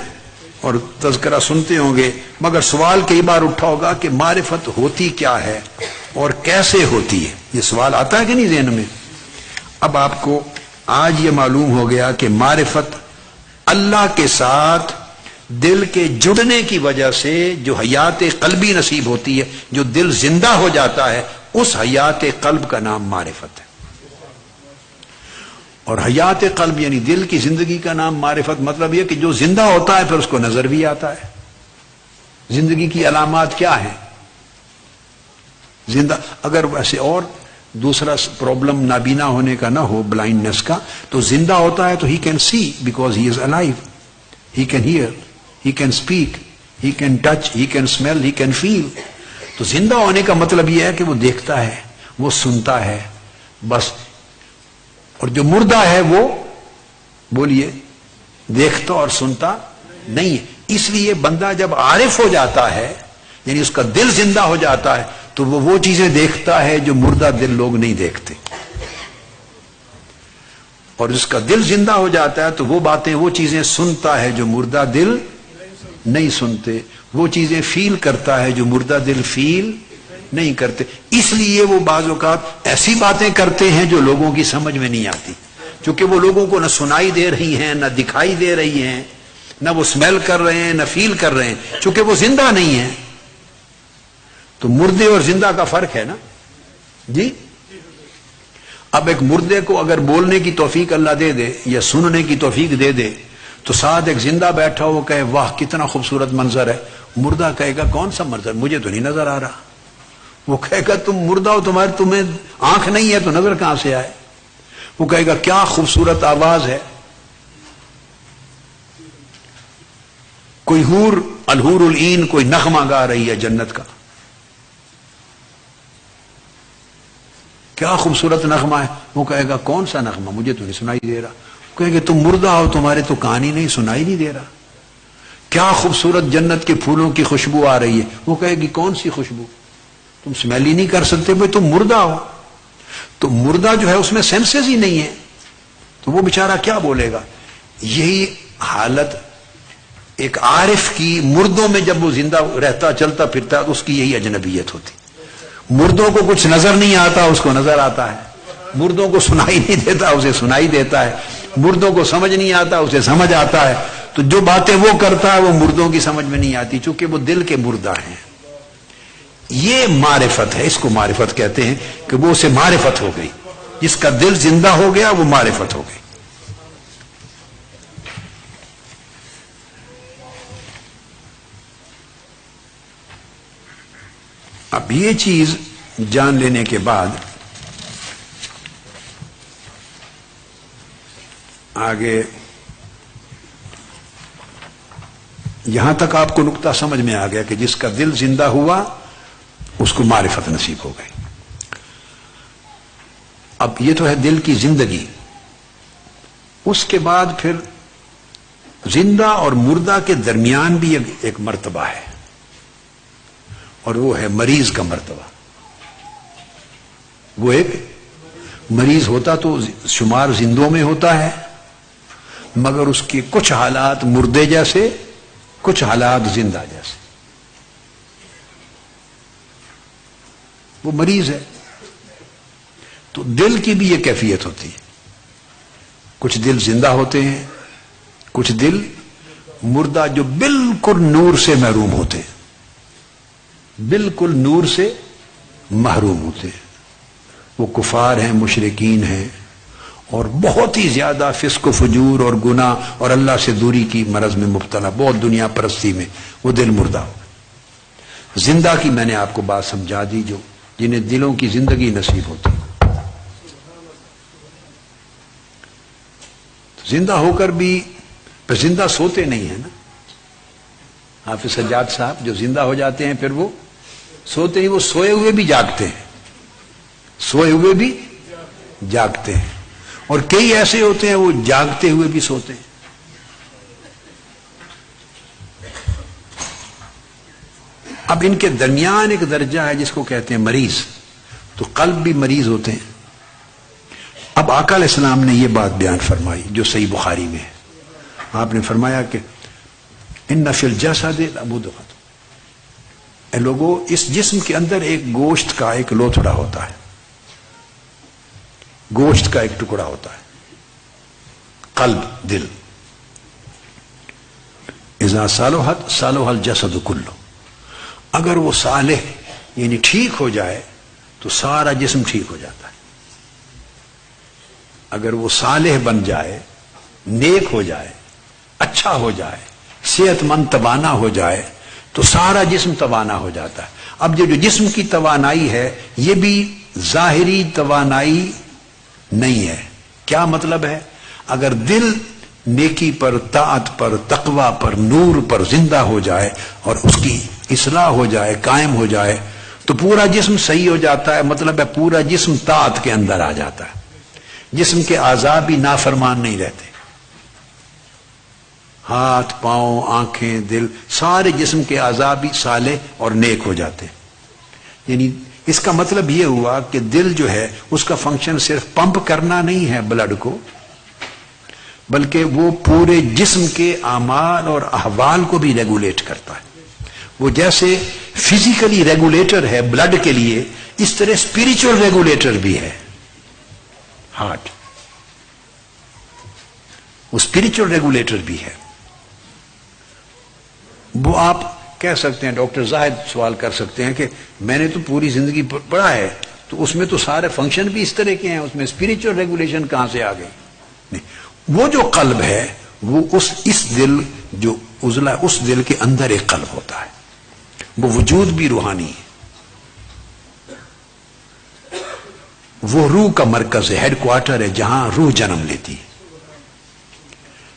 اور تذکرہ سنتے ہوں گے، مگر سوال کئی بار اٹھا ہوگا کہ معرفت ہوتی کیا ہے اور کیسے ہوتی ہے؟ یہ سوال آتا ہے کہ نہیں ذہن میں؟ اب آپ کو آج یہ معلوم ہو گیا کہ معرفت اللہ کے ساتھ دل کے جڑنے کی وجہ سے جو حیات قلبی نصیب ہوتی ہے، جو دل زندہ ہو جاتا ہے، اس حیات قلب کا نام معرفت ہے۔ اور حیات قلب یعنی دل کی زندگی کا نام معرفت، مطلب یہ کہ جو زندہ ہوتا ہے پھر اس کو نظر بھی آتا ہے۔ زندگی کی علامات کیا ہیں؟ زندہ اگر ویسے اور دوسرا پرابلم نابینا ہونے کا نہ ہو، بلائنڈنس کا، تو زندہ ہوتا ہے تو he can see because he is alive, he can hear, he can speak, he can touch, he can smell, he can feel. تو زندہ ہونے کا مطلب یہ ہے کہ وہ دیکھتا ہے، وہ سنتا ہے، بس۔ اور جو مردہ ہے وہ بولیے دیکھتا اور سنتا نہیں ہے۔ اس لیے بندہ جب عارف ہو جاتا ہے، یعنی اس کا دل زندہ ہو جاتا ہے، تو وہ چیزیں دیکھتا ہے جو مردہ دل لوگ نہیں دیکھتے، اور جس کا دل زندہ ہو جاتا ہے تو وہ باتیں، وہ چیزیں سنتا ہے جو مردہ دل نہیں سنتے، وہ چیزیں فیل کرتا ہے جو مردہ دل فیل نہیں کرتے۔ اس لیے وہ بعض اوقات ایسی باتیں کرتے ہیں جو لوگوں کی سمجھ میں نہیں آتی، چونکہ وہ لوگوں کو نہ سنائی دے رہی ہیں، نہ دکھائی دے رہی ہیں، نہ وہ اسمیل کر رہے ہیں، نہ فیل کر رہے ہیں، چونکہ وہ زندہ نہیں ہیں۔ تو مردے اور زندہ کا فرق ہے نا جی۔ اب ایک مردے کو اگر بولنے کی توفیق اللہ دے دے یا سننے کی توفیق دے دے تو ساتھ ایک زندہ بیٹھا وہ کہے واہ کتنا خوبصورت منظر ہے، مردہ کہے گا کون سا منظر، مجھے تو نہیں نظر آ رہا۔ وہ کہے گا تم مردہ ہو، تمہیں آنکھ نہیں ہے تو نظر کہاں سے آئے؟ وہ کہے گا کیا خوبصورت آواز ہے۔ کوئی حور الحور العین کوئی نغمہ گا رہی ہے جنت کا، کیا خوبصورت نغمہ ہے۔ وہ کہے گا کون سا نغمہ، مجھے تو نہیں سنائی دے رہا۔ کہیں گے تم مردہ ہو، تمہارے تو کہانی نہیں سنائی نہیں دے رہا۔ کیا خوبصورت جنت کے پھولوں کی خوشبو آ رہی ہے۔ وہ کہے گی کون سی خوشبو، تم اسمیل ہی نہیں کر سکتے، بھائی تم مردہ ہو۔ تو مردہ جو ہے اس میں سینسز ہی نہیں ہے، تو وہ بیچارہ کیا بولے گا۔ یہی حالت ایک عارف کی مردوں میں جب وہ زندہ رہتا چلتا پھرتا اس کی یہی اجنبیت ہوتی۔ مردوں کو کچھ نظر نہیں آتا، اس کو نظر آتا ہے، مردوں کو سنائی نہیں دیتا، اسے سنائی دیتا ہے، مردوں کو سمجھ نہیں آتا، اسے سمجھ آتا ہے. تو جو باتیں وہ کرتا ہے وہ مردوں کی سمجھ میں نہیں آتی، چونکہ وہ دل کے مردہ ہیں. یہ معرفت ہے، اس کو معرفت کہتے ہیں کہ وہ اسے معرفت ہو گئی. جس کا دل زندہ ہو گیا وہ معرفت ہو گئی. اب یہ چیز جان لینے کے بعد آگے یہاں تک آپ کو نقطہ سمجھ میں آ گیا کہ جس کا دل زندہ ہوا اس کو معرفت نصیب ہو گئی. اب یہ تو ہے دل کی زندگی. اس کے بعد پھر زندہ اور مردہ کے درمیان بھی ایک مرتبہ ہے، اور وہ ہے مریض کا مرتبہ. وہ ایک مریض ہوتا تو شمار زندوں میں ہوتا ہے، مگر اس کے کچھ حالات مردے جیسے، کچھ حالات زندہ جیسے. وہ مریض ہے. تو دل کی بھی یہ کیفیت ہوتی ہے. کچھ دل زندہ ہوتے ہیں، کچھ دل مردہ جو بالکل نور سے محروم ہوتے ہیں، بالکل نور سے محروم ہوتے ہیں. وہ کفار ہیں، مشرکین ہیں، اور بہت ہی زیادہ فسق و فجور اور گناہ اور اللہ سے دوری کی مرض میں مبتلا، بہت دنیا پرستی میں. وہ دل مردہ ہو. زندہ کی میں نے آپ کو بات سمجھا دی، جو جنہیں دلوں کی زندگی نصیب ہوتی. زندہ ہو کر بھی پھر زندہ سوتے نہیں ہیں نا. حافظ سجاد صاحب جو زندہ ہو جاتے ہیں پھر وہ سوتے نہیں، وہ سوئے ہوئے بھی جاگتے ہیں، سوئے ہوئے بھی جاگتے ہیں. اور کئی ایسے ہوتے ہیں وہ جاگتے ہوئے بھی سوتے ہیں. اب ان کے درمیان ایک درجہ ہے جس کو کہتے ہیں مریض. تو قلب بھی مریض ہوتے ہیں. اب آقا علیہ السلام نے یہ بات بیان فرمائی جو صحیح بخاری میں ہے. آپ نے فرمایا کہ ان فی الجسد مضغۃ، اے لوگوں، اس جسم کے اندر ایک گوشت کا ایک لوتھڑا ہوتا ہے، گوشت کا ایک ٹکڑا ہوتا ہے، قلب، دل. اذا صلحت صلح الجسد کلہ، اگر وہ صالح یعنی ٹھیک ہو جائے تو سارا جسم ٹھیک ہو جاتا ہے. اگر وہ صالح بن جائے، نیک ہو جائے، اچھا ہو جائے، صحت مند توانا ہو جائے تو سارا جسم توانا ہو جاتا ہے. اب جو جسم کی توانائی ہے یہ بھی ظاہری توانائی نہیں ہے. کیا مطلب ہے؟ اگر دل نیکی پر، طاعت پر، تقوی پر، نور پر زندہ ہو جائے اور اس کی اصلاح ہو جائے، قائم ہو جائے، تو پورا جسم صحیح ہو جاتا ہے. مطلب ہے پورا جسم طاعت کے اندر آ جاتا ہے. جسم کے اعضاء بھی نافرمان نہیں رہتے. ہاتھ، پاؤں، آنکھیں، دل، سارے جسم کے اعضاء بھی صالح اور نیک ہو جاتے. یعنی اس کا مطلب یہ ہوا کہ دل جو ہے اس کا فنکشن صرف پمپ کرنا نہیں ہے بلڈ کو، بلکہ وہ پورے جسم کے اعمال اور احوال کو بھی ریگولیٹ کرتا ہے. وہ جیسے فزیکلی ریگولیٹر ہے بلڈ کے لیے، اس طرح اسپرچل ریگولیٹر بھی ہے ہارٹ. وہ اسپرچل ریگولیٹر بھی ہے. وہ آپ کہہ سکتے ہیں، ڈاکٹر زاہد سوال کر سکتے ہیں کہ میں نے تو پوری زندگی پڑھا ہے تو اس میں تو سارے فنکشن بھی اس طرح کے ہیں، اس میں اسپرچل ریگولیشن کہاں سے آ گئی؟ نہیں، وہ جو قلب ہے وہ اس دل جو عضلہ، اس دل کے اندر ایک قلب ہوتا ہے. وہ وجود بھی روحانی ہے. وہ روح کا مرکز ہے، ہیڈ کوارٹر ہے جہاں روح جنم لیتی ہے.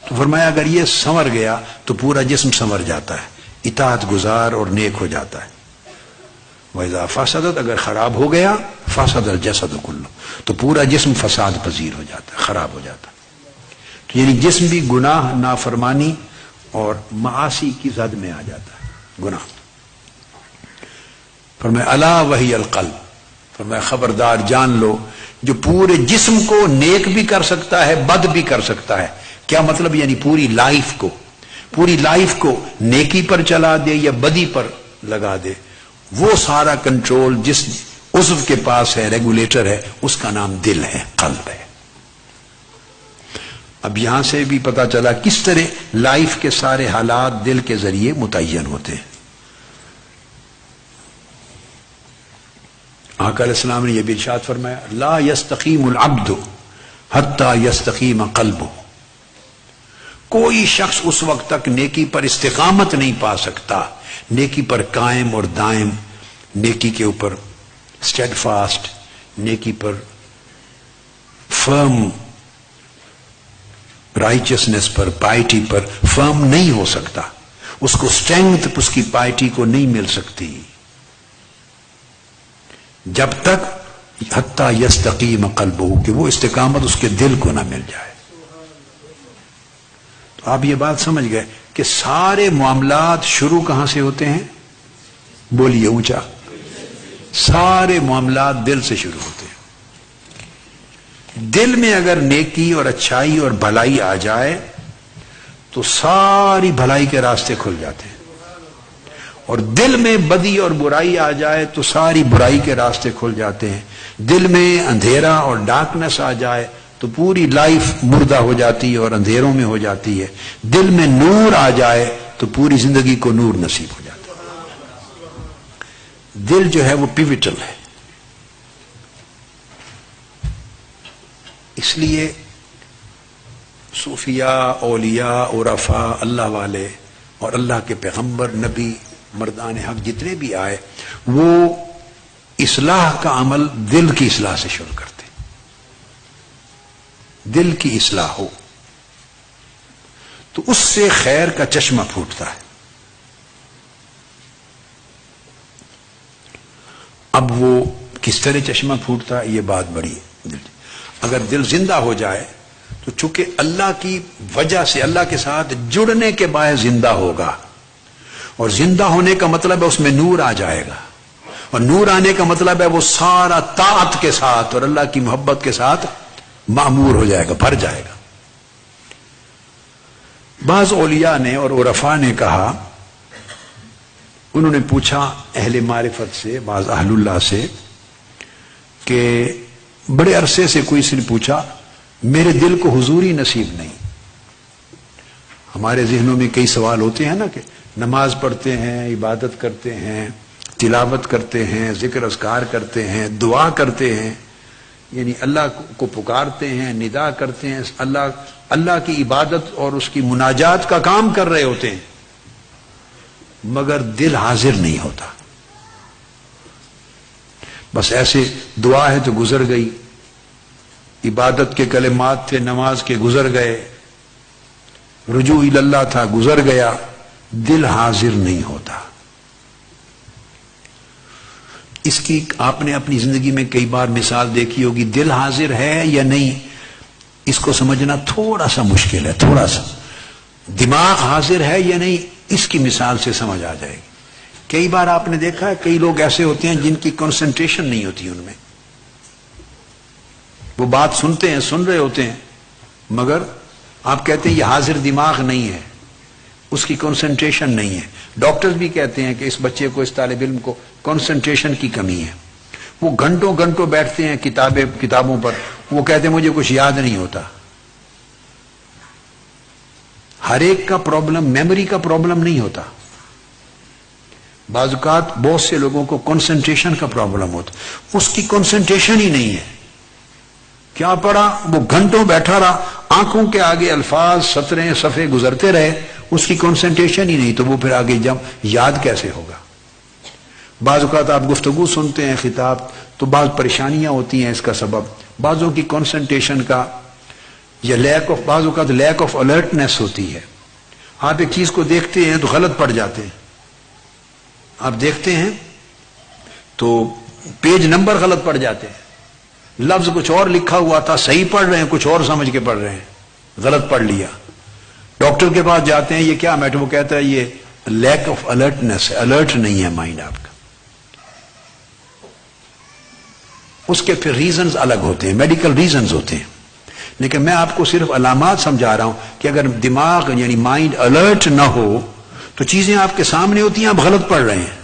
تو فرمایا اگر یہ سنور گیا تو پورا جسم سنور جاتا ہے، اطاعت گزار اور نیک ہو جاتا ہے. وَإِذَا فَسَدَتْ، اگر خراب ہو گیا، فَسَدَ الْجَسَدُ كُلُّهُ، تو پورا جسم فساد پذیر ہو جاتا ہے، خراب ہو جاتا ہے. تو یعنی جسم بھی گناہ، نافرمانی اور معاصی کی زد میں آ جاتا ہے، گناہ. فرمایا الا وہی القلب، فرمایا خبردار جان لو جو پورے جسم کو نیک بھی کر سکتا ہے، بد بھی کر سکتا ہے. کیا مطلب؟ یعنی پوری لائف کو نیکی پر چلا دے یا بدی پر لگا دے. وہ سارا کنٹرول عضو کے پاس ہے، ریگولیٹر ہے، اس کا نام دل ہے، قلب ہے۔ اب یہاں سے بھی پتا چلا کس طرح لائف کے سارے حالات دل کے ذریعے متعین ہوتے ہیں۔ آقا علیہ السلام نے یہ بھی ارشاد فرمایا، لا یستقیم العبد حتی یستقیم قلبہ، کوئی شخص اس وقت تک نیکی پر استقامت نہیں پا سکتا، نیکی پر قائم اور دائم، نیکی کے اوپر اسٹیڈ فاسٹ، نیکی پر فرم، رائچسنس پر، پائٹی پر فرم نہیں ہو سکتا، اس کو اسٹرینگتھ اس کی پائٹی کو نہیں مل سکتی جب تک حتی یستقیم قلبہ، کہ وہ استقامت اس کے دل کو نہ مل جائے۔ تو آپ یہ بات سمجھ گئے کہ سارے معاملات شروع کہاں سے ہوتے ہیں؟ بولیے اونچا، سارے معاملات دل سے شروع ہوتے ہیں۔ دل میں اگر نیکی اور اچھائی اور بھلائی آ جائے تو ساری بھلائی کے راستے کھل جاتے ہیں، اور دل میں بدی اور برائی آ جائے تو ساری برائی کے راستے کھل جاتے ہیں۔ دل میں اندھیرا اور ڈارکنس آ جائے تو پوری لائف مردہ ہو جاتی ہے اور اندھیروں میں ہو جاتی ہے۔ دل میں نور آ جائے تو پوری زندگی کو نور نصیب ہو جاتا ہے۔ دل جو ہے وہ پیوٹل ہے، اس لیے صوفیاء، اولیاء، عرفاء، اللہ والے اور اللہ کے پیغمبر، نبی، مردان حق جتنے بھی آئے، وہ اصلاح کا عمل دل کی اصلاح سے شروع کرتے، دل کی اصلاح ہو تو اس سے خیر کا چشمہ پھوٹتا ہے۔ اب وہ کس طرح چشمہ پھوٹتا ہے، یہ بات بڑی ہے۔ اگر دل زندہ ہو جائے تو چونکہ اللہ کی وجہ سے، اللہ کے ساتھ جڑنے کے باعث زندہ ہوگا، اور زندہ ہونے کا مطلب ہے اس میں نور آ جائے گا، اور نور آنے کا مطلب ہے وہ سارا طاعت کے ساتھ اور اللہ کی محبت کے ساتھ معمور ہو جائے گا، بھر جائے گا۔ بعض اولیاء نے اور عرفاء نے کہا، انہوں نے پوچھا اہل معرفت سے، بعض اہل اللہ سے، کہ بڑے عرصے سے کوئی سے نے پوچھا میرے دل کو حضوری نصیب نہیں۔ ہمارے ذہنوں میں کئی سوال ہوتے ہیں نا، کہ نماز پڑھتے ہیں، عبادت کرتے ہیں، تلاوت کرتے ہیں، ذکر اذکار کرتے ہیں، دعا کرتے ہیں، یعنی اللہ کو پکارتے ہیں، ندا کرتے ہیں، اللہ کی عبادت اور اس کی مناجات کا کام کر رہے ہوتے ہیں، مگر دل حاضر نہیں ہوتا۔ بس ایسے دعا ہے تو گزر گئی، عبادت کے کلمات تھے، نماز کے گزر گئے، رجوع اللہ تھا، گزر گیا، دل حاضر نہیں ہوتا۔ اس کی آپ نے اپنی زندگی میں کئی بار مثال دیکھی ہوگی، دل حاضر ہے یا نہیں اس کو سمجھنا تھوڑا سا مشکل ہے، تھوڑا سا۔ دماغ حاضر ہے یا نہیں اس کی مثال سے سمجھ آ جائے گی۔ کئی بار آپ نے دیکھا ہے کئی لوگ ایسے ہوتے ہیں جن کی کنسنٹریشن نہیں ہوتی ان میں، وہ بات سنتے ہیں، سن رہے ہوتے ہیں، مگر آپ کہتے ہیں یہ حاضر دماغ نہیں ہے، اس کی کنسنٹریشن نہیں ہے۔ ڈاکٹرز بھی کہتے ہیں کہ اس بچے کو، اس طالب علم کو کنسنٹریشن کی کمی ہے، وہ گھنٹوں گھنٹوں بیٹھتے ہیں کتابوں پر، وہ کہتے ہیں مجھے کچھ یاد نہیں ہوتا۔ ہر ایک کا پرابلم میموری کا پرابلم نہیں ہوتا، بعض اوقات بہت سے لوگوں کو کنسنٹریشن کا پرابلم ہوتا، اس کی کنسنٹریشن ہی نہیں ہے۔ کیا پڑھا؟ وہ گھنٹوں بیٹھا رہا، آنکھوں کے آگے الفاظ سطریں صفحے گزرتے رہے، اس کی کنسنٹریشن ہی نہیں، تو وہ پھر آگے جب یاد کیسے ہوگا؟ بعض اوقات آپ گفتگو سنتے ہیں، خطاب، تو بعض پریشانیاں ہوتی ہیں اس کا سبب، بعضوں کی کنسنٹریشن کا یا بعض اوقات لیک آف الرٹنس ہوتی ہے۔ آپ ایک چیز کو دیکھتے ہیں تو غلط پڑ جاتے ہیں، آپ دیکھتے ہیں تو پیج نمبر غلط پڑ جاتے ہیں، لفظ کچھ اور لکھا ہوا تھا، صحیح پڑھ رہے ہیں، کچھ اور سمجھ کے پڑھ رہے ہیں، غلط پڑھ لیا۔ ڈاکٹر کے پاس جاتے ہیں، یہ کیا میٹر؟ وہ کہتا ہے یہ لیک آف الرٹنس ہے، الرٹ نہیں ہے مائنڈ آپ کا۔ اس کے پھر ریزنز الگ ہوتے ہیں، میڈیکل ریزنز ہوتے ہیں، لیکن میں آپ کو صرف علامات سمجھا رہا ہوں کہ اگر دماغ یعنی مائنڈ الرٹ نہ ہو تو چیزیں آپ کے سامنے ہوتی ہیں، آپ غلط پڑھ رہے ہیں۔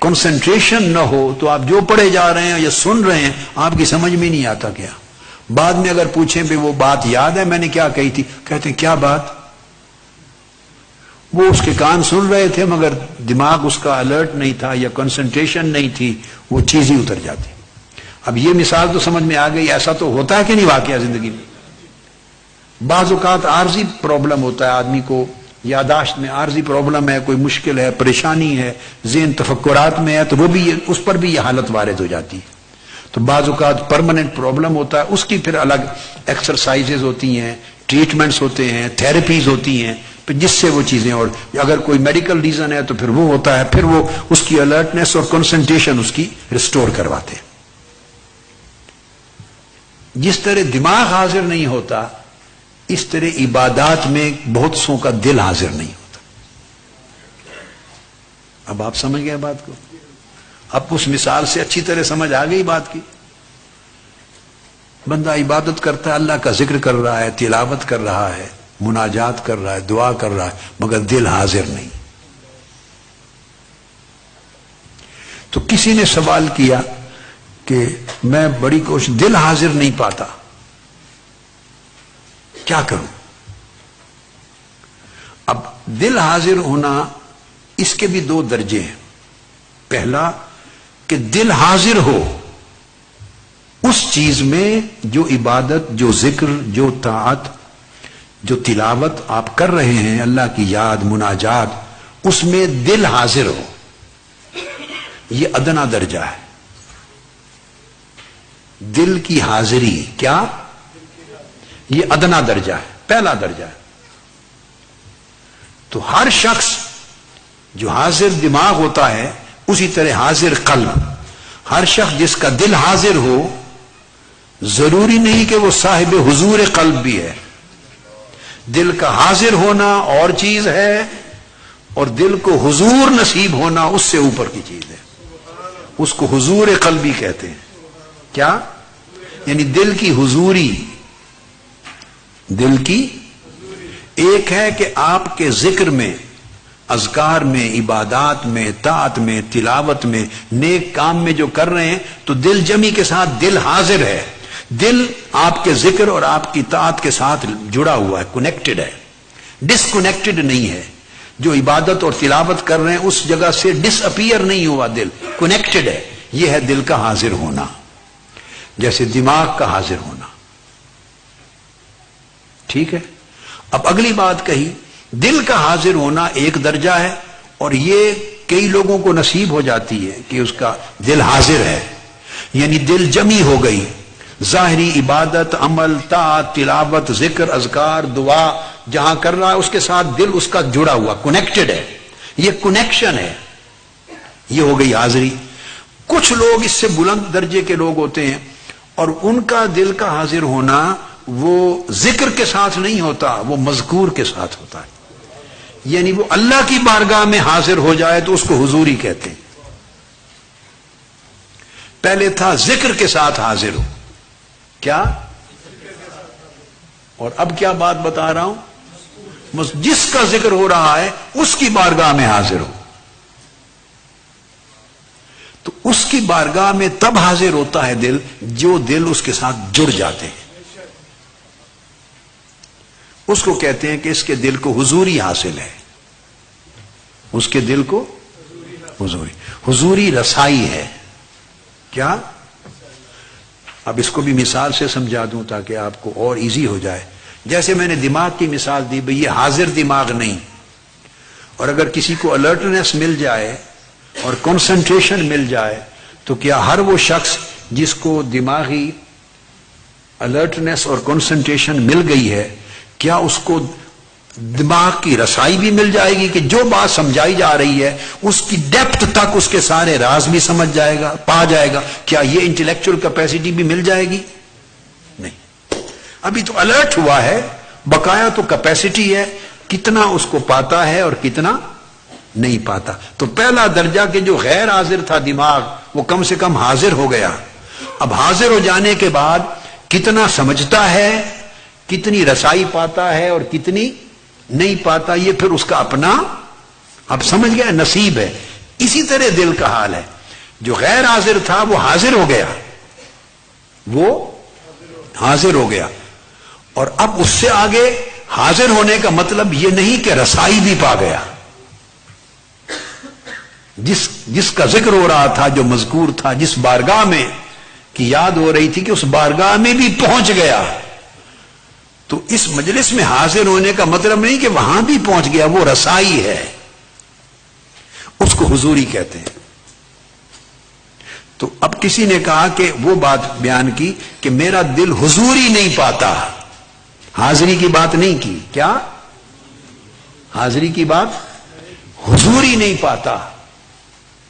کنسنٹریشن نہ ہو تو آپ جو پڑھے جا رہے ہیں یا سن رہے ہیں آپ کی سمجھ میں نہیں آتا کیا. بعد میں اگر پوچھیں بھی وہ بات یاد ہے میں نے کیا کہی تھی, کہتے ہیں کیا بات, وہ اس کے کان سن رہے تھے مگر دماغ اس کا الرٹ نہیں تھا یا کنسنٹریشن نہیں تھی, وہ چیز ہی اتر جاتی. اب یہ مثال تو سمجھ میں آ گئی. ایسا تو ہوتا ہے کہ نہیں واقعہ زندگی میں؟ بعض اوقات عارضی پرابلم ہوتا ہے آدمی کو, یاداشت میں عارضی پرابلم ہے, کوئی مشکل ہے, پریشانی ہے, ذہن تفکرات میں ہے, تو وہ بھی اس پر بھی یہ حالت وارد ہو جاتی ہے. تو بعض اوقات پرماننٹ پرابلم ہوتا ہے, اس کی پھر الگ ایکسرسائزز ہوتی ہیں, ٹریٹمنٹس ہوتے ہیں, تھراپیز ہوتی ہیں, جس سے وہ چیزیں, اور اگر کوئی میڈیکل ریزن ہے تو پھر وہ ہوتا ہے, پھر وہ اس کی الرٹنس اور کنسنٹریشن اس کی ریسٹور کرواتے ہیں. جس طرح دماغ حاضر نہیں ہوتا اس طرح عبادات میں بہت سو کا دل حاضر نہیں ہوتا. اب آپ سمجھ گئے بات کو؟ اب اس مثال سے اچھی طرح سمجھ آ گئی بات کی. بندہ عبادت کرتا ہے, اللہ کا ذکر کر رہا ہے, تلاوت کر رہا ہے, مناجات کر رہا ہے, دعا کر رہا ہے, مگر دل حاضر نہیں. تو کسی نے سوال کیا کہ میں بڑی کوشش, دل حاضر نہیں پاتا, کیا کروں؟ اب دل حاضر ہونا اس کے بھی دو درجے ہیں. پہلا کہ دل حاضر ہو اس چیز میں جو عبادت, جو ذکر, جو طاعت, جو تلاوت آپ کر رہے ہیں, اللہ کی یاد, مناجات, اس میں دل حاضر ہو. یہ ادنا درجہ ہے, دل کی حاضری. کیا؟ یہ ادنا درجہ ہے, پہلا درجہ ہے. تو ہر شخص جو حاضر دماغ ہوتا ہے اسی طرح حاضر قلب. ہر شخص جس کا دل حاضر ہو, ضروری نہیں کہ وہ صاحب حضور قلب بھی ہے. دل کا حاضر ہونا اور چیز ہے, اور دل کو حضور نصیب ہونا اس سے اوپر کی چیز ہے. اس کو حضور قلبی کہتے ہیں. کیا؟ یعنی دل کی حضوری. دل کی ایک ہے کہ آپ کے ذکر میں, اذکار میں, عبادات میں, طاعت میں, تلاوت میں, نیک کام میں جو کر رہے ہیں تو دل جمی کے ساتھ دل حاضر ہے. دل آپ کے ذکر اور آپ کی طاعت کے ساتھ جڑا ہوا ہے, کنیکٹڈ ہے, ڈسکنیکٹڈ نہیں ہے. جو عبادت اور تلاوت کر رہے ہیں اس جگہ سے ڈس اپیئر نہیں ہوا, دل کنیکٹڈ ہے. یہ ہے دل کا حاضر ہونا, جیسے دماغ کا حاضر ہونا. ٹھیک ہے. اب اگلی بات کہی, دل کا حاضر ہونا ایک درجہ ہے, اور یہ کئی لوگوں کو نصیب ہو جاتی ہے کہ اس کا دل حاضر ہے, یعنی دل جمی ہو گئی. ظاہری عبادت, عمل, طاعت, تلاوت, ذکر, اذکار, دعا جہاں کر رہا ہے اس کے ساتھ دل اس کا جڑا ہوا, کنیکٹڈ ہے. یہ کنیکشن ہے, یہ ہو گئی حاضری. کچھ لوگ اس سے بلند درجے کے لوگ ہوتے ہیں اور ان کا دل کا حاضر ہونا وہ ذکر کے ساتھ نہیں ہوتا, وہ مذکور کے ساتھ ہوتا ہے. یعنی وہ اللہ کی بارگاہ میں حاضر ہو جائے تو اس کو حضوری کہتے ہیں. پہلے تھا ذکر کے ساتھ حاضر ہو. کیا؟ اور اب کیا بات بتا رہا ہوں, جس کا ذکر ہو رہا ہے اس کی بارگاہ میں حاضر ہو. تو اس کی بارگاہ میں تب حاضر ہوتا ہے دل جو دل اس کے ساتھ جڑ جاتے ہیں. اس کو کہتے ہیں کہ اس کے دل کو حضوری حاصل ہے. اس کے دل کو حضوری رسائی ہے. کیا؟ اب اس کو بھی مثال سے سمجھا دوں تاکہ آپ کو اور ایزی ہو جائے. جیسے میں نے دماغ کی مثال دی, بھئی یہ حاضر دماغ نہیں, اور اگر کسی کو الرٹنس مل جائے اور کنسنٹریشن مل جائے تو کیا ہر وہ شخص جس کو دماغی الرٹنس اور کنسنٹریشن مل گئی ہے کیا اس کو دماغ کی رسائی بھی مل جائے گی کہ جو بات سمجھائی جا رہی ہے اس کی ڈیپتھ تک اس کے سارے راز بھی سمجھ جائے گا, پا جائے گا؟ کیا یہ انٹلیکچوئل کیپیسٹی بھی مل جائے گی؟ نہیں. ابھی تو الرٹ ہوا ہے, بقایا تو کیپیسٹی ہے, کتنا اس کو پاتا ہے اور کتنا نہیں پاتا. تو پہلا درجہ کہ جو غیر حاضر تھا دماغ وہ کم سے کم حاضر ہو گیا. اب حاضر ہو جانے کے بعد کتنا سمجھتا ہے, کتنی رسائی پاتا ہے اور کتنی نہیں پاتا, یہ پھر اس کا اپنا, اب سمجھ گیا, نصیب ہے. اسی طرح دل کا حال ہے، جو غیر حاضر تھا وہ حاضر ہو گیا، وہ حاضر ہو گیا، اور اب اس سے آگے حاضر ہونے کا مطلب یہ نہیں کہ رسائی بھی پا گیا، جس کا ذکر ہو رہا تھا، جو مذکور تھا، جس بارگاہ میں کی یاد ہو رہی تھی کہ اس بارگاہ میں بھی پہنچ گیا، تو اس مجلس میں حاضر ہونے کا مطلب نہیں کہ وہاں بھی پہنچ گیا، وہ رسائی ہے، اس کو حضوری کہتے ہیں۔ تو اب کسی نے کہا کہ وہ بات بیان کی کہ میرا دل حضوری نہیں پاتا، حاضری کی بات نہیں کی، کیا حاضری کی بات، حضوری نہیں پاتا،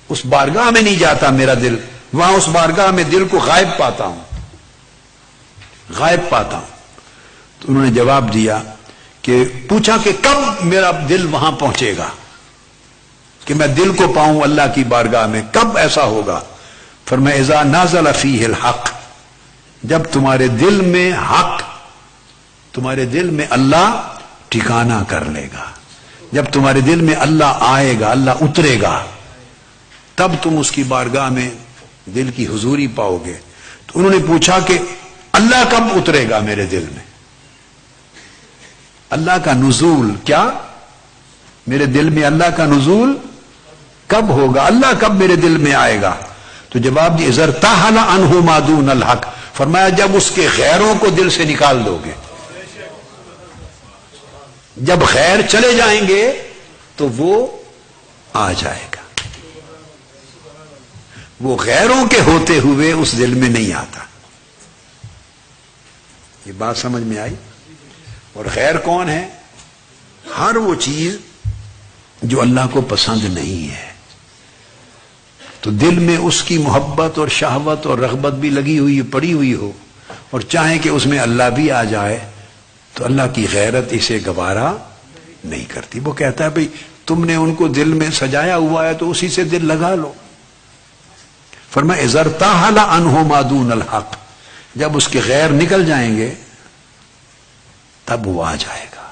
اس بارگاہ میں نہیں جاتا میرا دل، وہاں اس بارگاہ میں دل کو غائب پاتا ہوں، غائب پاتا ہوں۔ تو انہوں نے جواب دیا کہ پوچھا کہ کب میرا دل وہاں پہنچے گا کہ میں دل کو پاؤں اللہ کی بارگاہ میں، کب ایسا ہوگا؟ فرمایا اذا نازل فیہ الحق، جب تمہارے دل میں حق، تمہارے دل میں اللہ ٹھکانہ کر لے گا، جب تمہارے دل میں اللہ آئے گا، اللہ اترے گا، تب تم اس کی بارگاہ میں دل کی حضوری پاؤ گے۔ تو انہوں نے پوچھا کہ اللہ کب اترے گا میرے دل میں؟ اللہ کا نزول، کیا میرے دل میں اللہ کا نزول کب ہوگا؟ اللہ کب میرے دل میں آئے گا؟ تو جواب دی اذا ارتحل عنہ ما دون الحق، فرمایا جب اس کے غیروں کو دل سے نکال دو گے، جب غیر چلے جائیں گے تو وہ آ جائے گا، وہ غیروں کے ہوتے ہوئے اس دل میں نہیں آتا۔ یہ بات سمجھ میں آئی؟ اور غیر کون ہے؟ ہر وہ چیز جو اللہ کو پسند نہیں ہے، تو دل میں اس کی محبت اور شہوت اور رغبت بھی لگی ہوئی پڑی ہوئی ہو، اور چاہے کہ اس میں اللہ بھی آ جائے، تو اللہ کی غیرت اسے گوارا نہیں کرتی۔ وہ کہتا ہے بھئی تم نے ان کو دل میں سجایا ہوا ہے تو اسی سے دل لگا لو۔ فرمایا اذا ارتحل عنہ ما دون الحق، جب اس کے غیر نکل جائیں گے تب وہ آ جائے گا۔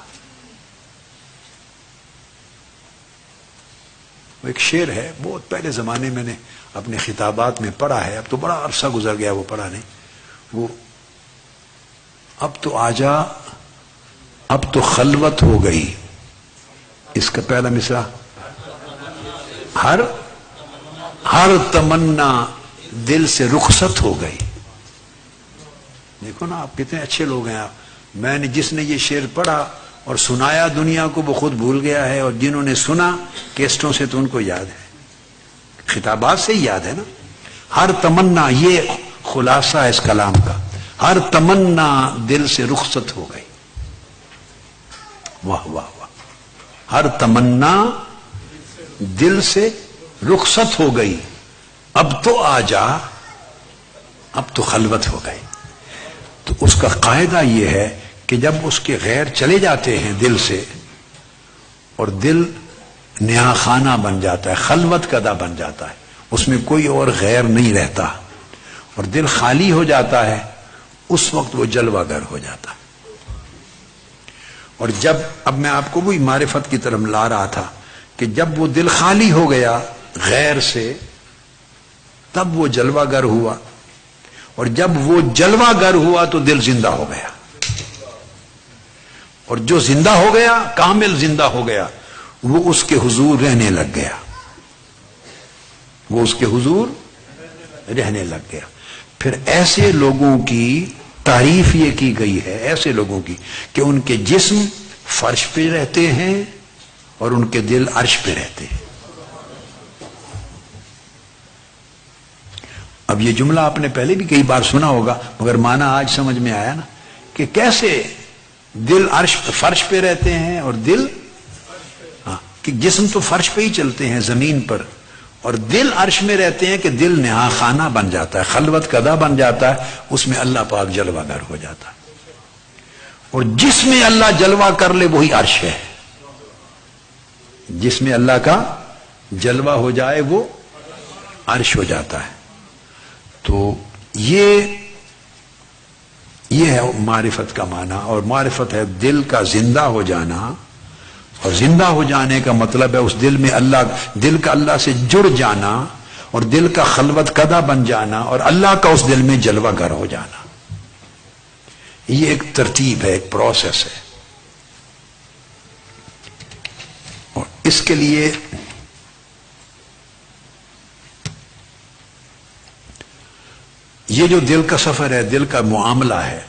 وہ ایک شعر ہے، بہت پہلے زمانے میں نے اپنے خطابات میں پڑھا ہے، اب تو بڑا عرصہ گزر گیا وہ پڑھا نہیں، وہ اب تو آجا اب تو خلوت ہو گئی، اس کا پہلا مصرع ہر تمنا دل سے رخصت ہو گئی۔ دیکھو نا آپ کتنے اچھے لوگ ہیں آپ، میں نے جس نے یہ شعر پڑھا اور سنایا دنیا کو وہ خود بھول گیا ہے، اور جنہوں نے سنا کیسٹوں سے تو ان کو یاد ہے، خطابات سے ہی یاد ہے نا۔ ہر تمنا، یہ خلاصہ ہے اس کلام کا، ہر تمنا دل سے رخصت ہو گئی۔ واہ واہ واہ، ہر تمنا دل سے رخصت ہو گئی، اب تو آ جا اب تو خلوت ہو گئی۔ تو اس کا قاعدہ یہ ہے کہ جب اس کے غیر چلے جاتے ہیں دل سے، اور دل نیا خانہ بن جاتا ہے، خلوت کدہ بن جاتا ہے، اس میں کوئی اور غیر نہیں رہتا، اور دل خالی ہو جاتا ہے، اس وقت وہ جلوہ گر ہو جاتا ہے۔ اور جب، اب میں آپ کو وہی معرفت کی طرف لا رہا تھا کہ جب وہ دل خالی ہو گیا غیر سے، تب وہ جلوہ گر ہوا، اور جب وہ جلوہ گر ہوا تو دل زندہ ہو گیا، اور جو زندہ ہو گیا، کامل زندہ ہو گیا، وہ اس کے حضور رہنے لگ گیا، وہ اس کے حضور رہنے لگ گیا۔ پھر ایسے لوگوں کی تعریف یہ کی گئی ہے، ایسے لوگوں کی کہ ان کے جسم فرش پہ رہتے ہیں اور ان کے دل عرش پہ رہتے ہیں۔ اب یہ جملہ آپ نے پہلے بھی کئی بار سنا ہوگا، مگر معنی آج سمجھ میں آیا نا کہ کیسے دل عرش فرش پہ رہتے ہیں اور دل، ہاں کہ جسم تو فرش پہ ہی چلتے ہیں زمین پر، اور دل عرش میں رہتے ہیں کہ دل نہا خانہ بن جاتا ہے، خلوت کدہ بن جاتا ہے، اس میں اللہ پاک جلوہ گر ہو جاتا ہے، اور جس میں اللہ جلوہ کر لے وہی عرش ہے، جس میں اللہ کا جلوہ ہو جائے وہ عرش ہو جاتا ہے۔ تو یہ ہے معرفت کا معنی، اور معرفت ہے دل کا زندہ ہو جانا، اور زندہ ہو جانے کا مطلب ہے اس دل میں دل کا اللہ سے جڑ جانا، اور دل کا خلوت کدہ بن جانا، اور اللہ کا اس دل میں جلوہ گر ہو جانا۔ یہ ایک ترتیب ہے، ایک پروسیس ہے، اور اس کے لیے یہ جو دل کا سفر ہے، دل کا معاملہ ہے،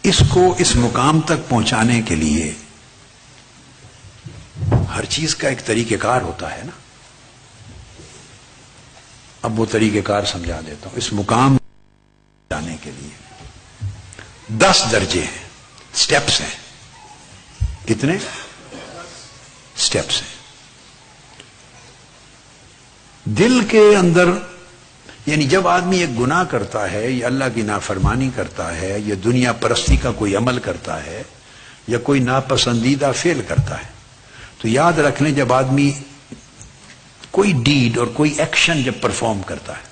اس کو اس مقام تک پہنچانے کے لیے ہر چیز کا ایک طریقہ کار ہوتا ہے نا۔ اب وہ طریقہ کار سمجھا دیتا ہوں۔ اس مقام جانے کے لیے 10 درجے ہیں، سٹیپس ہیں۔ کتنے سٹیپس ہیں؟ دل کے اندر، یعنی جب آدمی ایک گناہ کرتا ہے یا اللہ کی نافرمانی کرتا ہے یا دنیا پرستی کا کوئی عمل کرتا ہے یا کوئی ناپسندیدہ فعل کرتا ہے، تو یاد رکھ لیں جب آدمی کوئی ڈیڈ اور کوئی ایکشن جب پرفارم کرتا ہے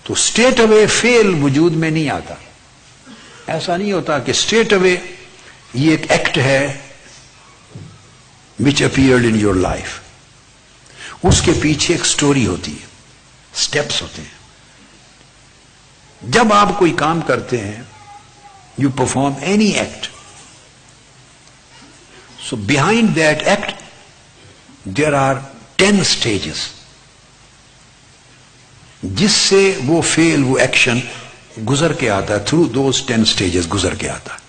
تو اسٹریٹ اوے فعل وجود میں نہیں آتا۔ ایسا نہیں ہوتا کہ اسٹریٹ اوے یہ ایک ایکٹ ہے which appeared in your life، اس کے پیچھے ایک سٹوری ہوتی ہے، سٹیپس ہوتے ہیں۔ جب آپ کوئی کام کرتے ہیں، you perform any act، so behind that act there are 10 stages جس سے وہ فعل، وہ ایکشن گزر کے آتا ہے، through those 10 stages گزر کے آتا ہے۔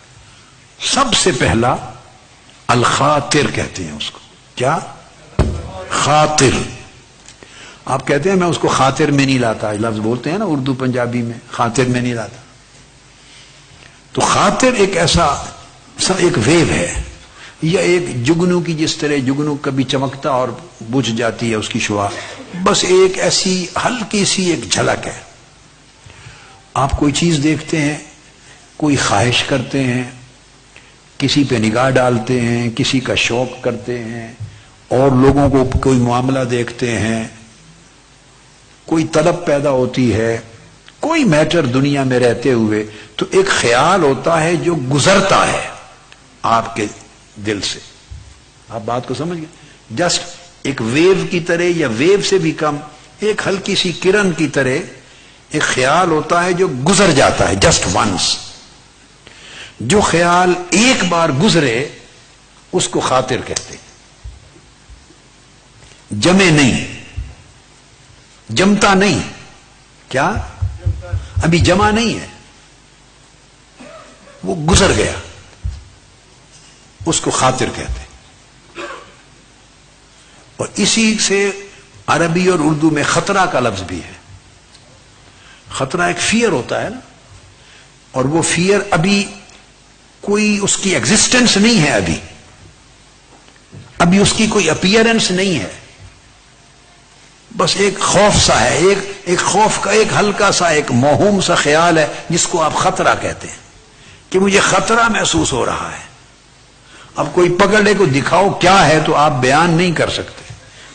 سب سے پہلا الخاطر کہتے ہیں اس کو۔ کیا؟ خاطر۔ آپ کہتے ہیں میں اس کو خاطر میں نہیں لاتا، لفظ بولتے ہیں نا اردو پنجابی میں، خاطر میں نہیں لاتا۔ تو خاطر ایک ایسا ایک ویو ہے، یا ایک جگنو کی، جس طرح جگنو کبھی چمکتا اور بجھ جاتی ہے اس کی شعاع، بس ایک ایسی ہلکی سی ایک جھلک ہے۔ آپ کوئی چیز دیکھتے ہیں، کوئی خواہش کرتے ہیں، کسی پہ نگاہ ڈالتے ہیں، کسی کا شوق کرتے ہیں، اور لوگوں کو کوئی معاملہ دیکھتے ہیں، کوئی طلب پیدا ہوتی ہے، کوئی میٹر دنیا میں رہتے ہوئے، تو ایک خیال ہوتا ہے جو گزرتا ہے آپ کے دل سے۔ آپ بات کو سمجھ گئے؟ جسٹ ایک ویو کی طرح، یا ویو سے بھی کم، ایک ہلکی سی کرن کی طرح ایک خیال ہوتا ہے جو گزر جاتا ہے، جسٹ ونس۔ جو خیال ایک بار گزرے اس کو خاطر کہتے ہیں۔ جمے نہیں، جمتا نہیں۔ کیا؟ ابھی جمع نہیں ہے، وہ گزر گیا، اس کو خاطر کہتے ہیں۔ اور اسی سے عربی اور اردو میں خطرہ کا لفظ بھی ہے۔ خطرہ ایک فیئر ہوتا ہے نا، اور وہ فیئر ابھی کوئی اس کی ایگزسٹنس نہیں ہے، ابھی اس کی کوئی اپیئرنس نہیں ہے، بس ایک خوف سا ہے، ایک خوف کا ایک ہلکا سا ایک موہوم سا خیال ہے، جس کو آپ خطرہ کہتے ہیں کہ مجھے خطرہ محسوس ہو رہا ہے۔ اب کوئی پکڑے کو دکھاؤ کیا ہے تو آپ بیان نہیں کر سکتے،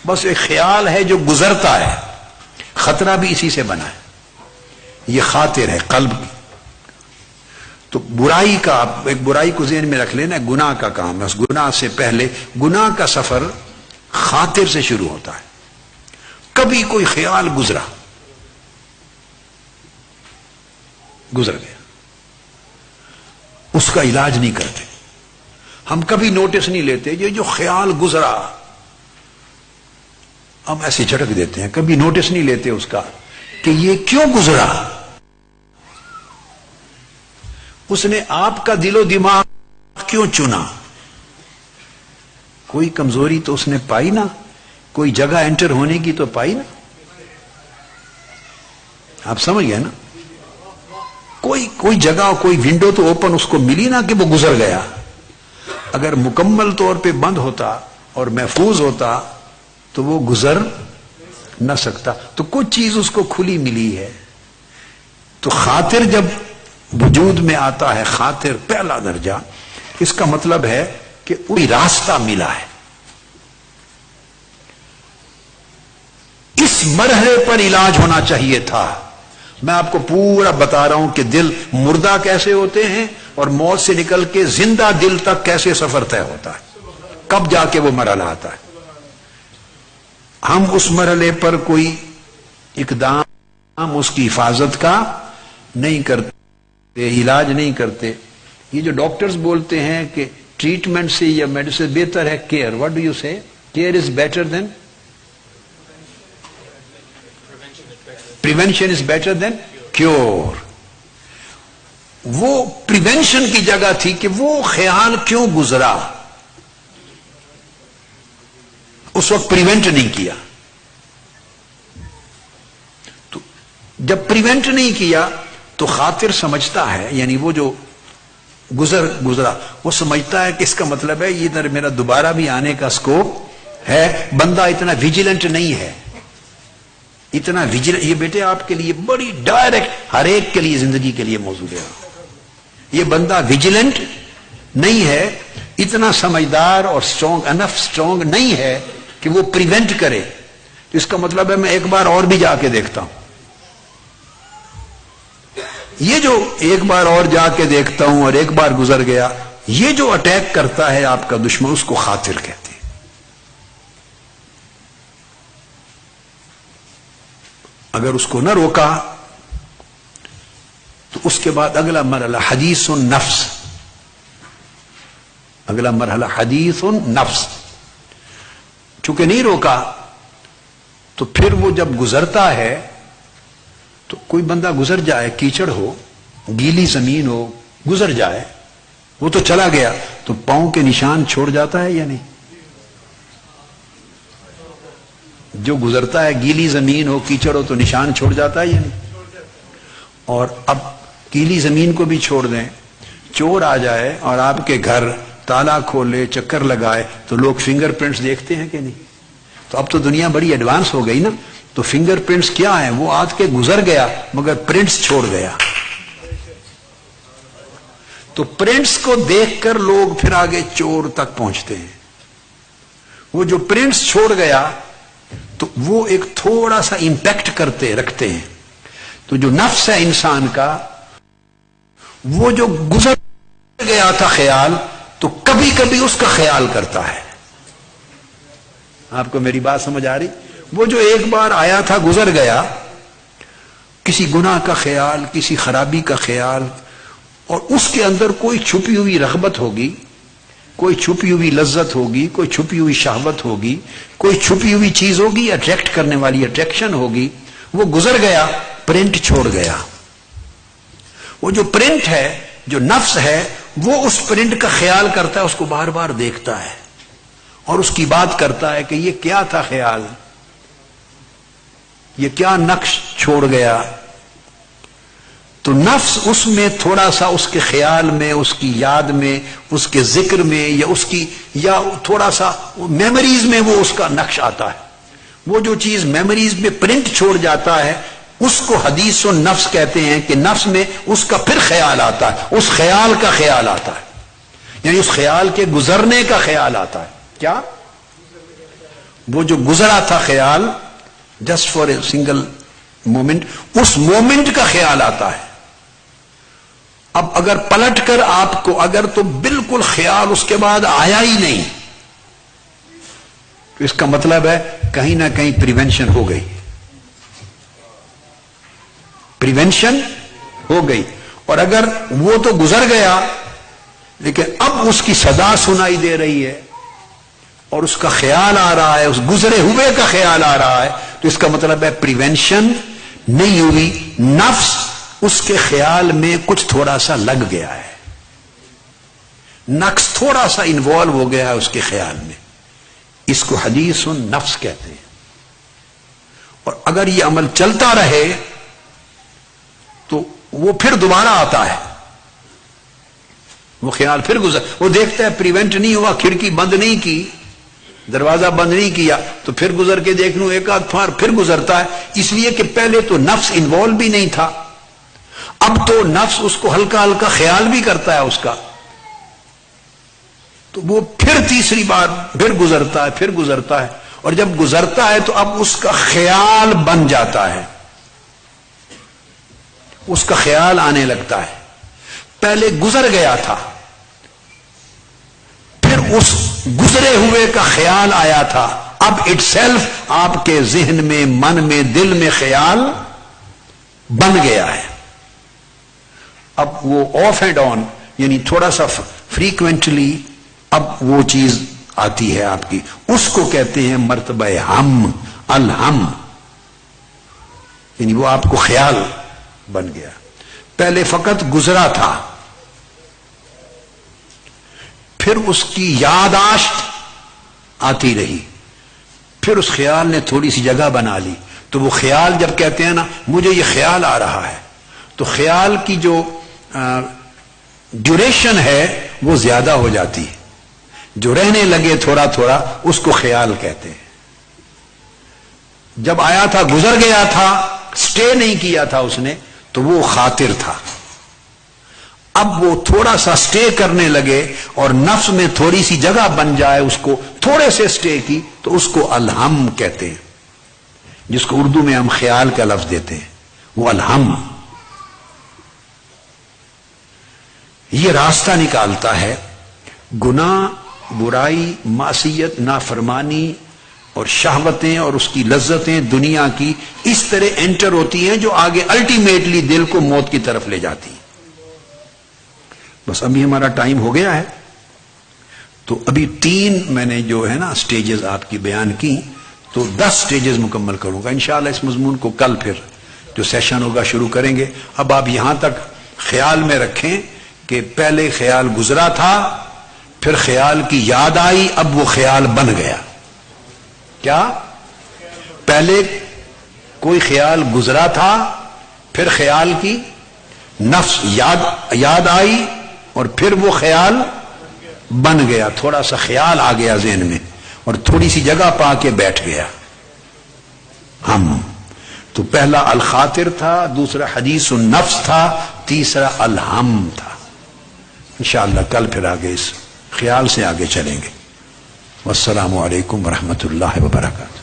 بس ایک خیال ہے جو گزرتا ہے۔ خطرہ بھی اسی سے بنا ہے، یہ خاطر ہے قلب کی۔ تو برائی کا، ایک برائی کو ذہن میں رکھ لینا، گناہ کا کام ہے، اس گناہ سے پہلے گناہ کا سفر خاطر سے شروع ہوتا ہے۔ کبھی کوئی خیال گزر گیا، اس کا علاج نہیں کرتے، ہم کبھی نوٹس نہیں لیتے، یہ جو خیال گزرا ہم ایسے جھٹک دیتے ہیں، کبھی نوٹس نہیں لیتے اس کا کہ یہ کیوں گزرا۔ اس نے آپ کا دل و دماغ کیوں چنا؟ کوئی کمزوری تو اس نے پائی نا، کوئی جگہ انٹر ہونے کی تو پائی نا۔ آپ سمجھ گئے نا؟ کوئی جگہ، کوئی ونڈو تو اوپن اس کو ملی نا کہ وہ گزر گیا۔ اگر مکمل طور پہ بند ہوتا اور محفوظ ہوتا تو وہ گزر نہ سکتا۔ تو کچھ چیز اس کو کھلی ملی ہے۔ تو خاطر جب وجود میں آتا ہے، خاطر پہلا درجہ، اس کا مطلب ہے کہ کوئی راستہ ملا ہے۔ اس مرحلے پر علاج ہونا چاہیے تھا۔ میں آپ کو پورا بتا رہا ہوں کہ دل مردہ کیسے ہوتے ہیں اور موت سے نکل کے زندہ دل تک کیسے سفر طے ہوتا ہے۔ کب جا کے وہ مرحلہ آتا ہے. ہم اس مرحلے پر کوئی اقدام اس کی حفاظت کا نہیں کرتے، علاج نہیں کرتے. یہ جو ڈاکٹرز بولتے ہیں کہ ٹریٹمنٹ سے یا میڈیسن بہتر ہے کیئر، واٹ ڈو یو سے؟ Care is better than prevention, is better than cure. وہ پریونشن کی جگہ تھی کہ وہ خیال کیوں گزرا، اس وقت پریونٹ نہیں کیا. تو جب پریونٹ نہیں کیا تو خاطر سمجھتا ہے، یعنی وہ جو گزرا وہ سمجھتا ہے کہ اس کا مطلب ہے یہ میرا دوبارہ بھی آنے کا سکوپ ہے. بندہ اتنا ویجیلنٹ نہیں ہے، اتنا ویجیلنٹ. یہ بیٹے آپ کے لیے بڑی ڈائریکٹ، ہر ایک کے لیے زندگی کے لیے موضوع ہے. یہ بندہ ویجیلنٹ نہیں ہے، اتنا سمجھدار اور اسٹرانگ نہیں ہے کہ وہ پریونٹ کرے. اس کا مطلب ہے میں ایک بار اور بھی جا کے دیکھتا ہوں. یہ جو ایک بار اور جا کے دیکھتا ہوں اور ایک بار گزر گیا، یہ جو اٹیک کرتا ہے آپ کا دشمن، اس کو خاطر کہتے ہیں. اگر اس کو نہ روکا تو اس کے بعد اگلا مرحلہ حدیث النفس. اگلا مرحلہ حدیث النفس. چونکہ نہیں روکا تو پھر وہ جب گزرتا ہے تو کوئی بندہ گزر جائے، کیچڑ ہو، گیلی زمین ہو، گزر جائے، وہ تو چلا گیا، تو پاؤں کے نشان چھوڑ جاتا ہے یا نہیں؟ جو گزرتا ہے گیلی زمین ہو، کیچڑ ہو، تو نشان چھوڑ جاتا ہے یا نہیں؟ اور اب گیلی زمین کو بھی چھوڑ دیں، چور آ جائے اور آپ کے گھر تالا کھولے، چکر لگائے، تو لوگ فنگر پرنٹس دیکھتے ہیں کہ نہیں؟ تو اب تو دنیا بڑی ایڈوانس ہو گئی نا. تو فنگر پرنٹس کیا ہیں؟ وہ آج کے گزر گیا مگر پرنٹس چھوڑ گیا. تو پرنٹس کو دیکھ کر لوگ پھر آگے چور تک پہنچتے ہیں. وہ جو پرنٹس چھوڑ گیا تو وہ ایک تھوڑا سا امپیکٹ رکھتے ہیں. تو جو نفس ہے انسان کا، وہ جو گزر گیا تھا خیال، تو کبھی کبھی اس کا خیال کرتا ہے. آپ کو میری بات سمجھ آ رہی؟ وہ جو ایک بار آیا تھا، گزر گیا، کسی گناہ کا خیال، کسی خرابی کا خیال، اور اس کے اندر کوئی چھپی ہوئی رغبت ہوگی، کوئی چھپی ہوئی لذت ہوگی، کوئی چھپی ہوئی شہوت ہوگی، کوئی چھپی ہوئی چیز ہوگی اٹریکٹ کرنے والی، اٹریکشن ہوگی. وہ گزر گیا، پرنٹ چھوڑ گیا. وہ جو پرنٹ ہے، جو نفس ہے، وہ اس پرنٹ کا خیال کرتا ہے، اس کو بار بار دیکھتا ہے اور اس کی بات کرتا ہے کہ یہ کیا تھا خیال، یہ کیا نقش چھوڑ گیا. تو نفس اس میں تھوڑا سا، اس کے خیال میں، اس کی یاد میں، اس کے ذکر میں، یا تھوڑا سا میموریز میں وہ اس کا نقش آتا ہے. وہ جو چیز میموریز میں پرنٹ چھوڑ جاتا ہے، اس کو حدیث النفس کہتے ہیں کہ نفس میں اس کا پھر خیال آتا ہے، اس خیال کا خیال آتا ہے، یعنی اس خیال کے گزرنے کا خیال آتا ہے. کیا؟ وہ جو گزرا تھا خیال، just for a single moment, اس مومنٹ کا خیال آتا ہے. اب اگر پلٹ کر آپ کو، اگر تو بالکل خیال اس کے بعد آیا ہی نہیں، تو اس کا مطلب ہے کہیں نہ کہیں پریونشن ہو گئی، پریونشن ہو گئی. اور اگر وہ تو گزر گیا لیکن اب اس کی صدا سنائی دے رہی ہے اور اس کا خیال آ رہا ہے، اس گزرے ہوئے کا خیال آ رہا ہے، تو اس کا مطلب ہے پریونشن نہیں ہوئی. نفس اس کے خیال میں کچھ تھوڑا سا لگ گیا ہے، نقص تھوڑا سا انوالو ہو گیا ہے اس کے خیال میں. اس کو حدیث النفس کہتے ہیں. اور اگر یہ عمل چلتا رہے تو وہ پھر دوبارہ آتا ہے، وہ خیال پھر وہ دیکھتا ہے پریونٹ نہیں ہوا، کھڑکی بند نہیں کی، دروازہ بند نہیں کیا، تو پھر گزر کے دیکھ لوں ایک آدھ بار، پھر گزرتا ہے. اس لیے کہ پہلے تو نفس انوالو بھی نہیں تھا، اب تو نفس اس کو ہلکا ہلکا خیال بھی کرتا ہے اس کا، تو وہ پھر تیسری بار پھر گزرتا ہے، پھر گزرتا ہے. اور جب گزرتا ہے تو اب اس کا خیال بن جاتا ہے، اس کا خیال آنے لگتا ہے. پہلے گزر گیا تھا، پھر اس گزرے ہوئے کا خیال آیا تھا، اب اٹ سیلف آپ کے ذہن میں، من میں، دل میں خیال بن گیا ہے. اب وہ آف اینڈ آن، یعنی تھوڑا سا فریکوینٹلی اب وہ چیز آتی ہے آپ کی، اس کو کہتے ہیں مرتبہ ہم، الہم، یعنی وہ آپ کو خیال بن گیا. پہلے فقط گزرا تھا، پھر اس کی یاداشت آتی رہی، پھر اس خیال نے تھوڑی سی جگہ بنا لی. تو وہ خیال جب کہتے ہیں نا مجھے یہ خیال آ رہا ہے، تو خیال کی جو ڈیوریشن ہے وہ زیادہ ہو جاتی ہے. جو رہنے لگے تھوڑا تھوڑا اس کو خیال کہتے ہیں. جب آیا تھا گزر گیا تھا، سٹے نہیں کیا تھا اس نے، تو وہ خاطر تھا. اب وہ تھوڑا سا سٹے کرنے لگے اور نفس میں تھوڑی سی جگہ بن جائے، اس کو تھوڑے سے سٹے کی، تو اس کو الہم کہتے ہیں، جس کو اردو میں ہم خیال کا لفظ دیتے ہیں، وہ الہم. یہ راستہ نکالتا ہے. گناہ، برائی، معصیت، نافرمانی اور شہوتیں اور اس کی لذتیں دنیا کی اس طرح انٹر ہوتی ہیں جو آگے الٹیمیٹلی دل کو موت کی طرف لے جاتی ہیں. بس ابھی ہمارا ٹائم ہو گیا ہے، تو ابھی 3 میں نے جو ہے نا سٹیجز آپ کی بیان کی، تو 10 سٹیجز مکمل کروں گا انشاءاللہ. اس مضمون کو کل پھر جو سیشن ہوگا شروع کریں گے. اب آپ یہاں تک خیال میں رکھیں کہ پہلے خیال گزرا تھا، پھر خیال کی یاد آئی، اب وہ خیال بن گیا. کیا؟ پہلے کوئی خیال گزرا تھا، پھر خیال کی نفس یاد آئی، اور پھر وہ خیال بن گیا. تھوڑا سا خیال آ گیا ذہن میں اور تھوڑی سی جگہ پا کے بیٹھ گیا. ہم تو پہلا الخاطر تھا، دوسرا حدیث النفس تھا، تیسرا الہم تھا. انشاءاللہ کل پھر آگے اس خیال سے آگے چلیں گے. والسلام علیکم ورحمۃ اللہ وبرکاتہ.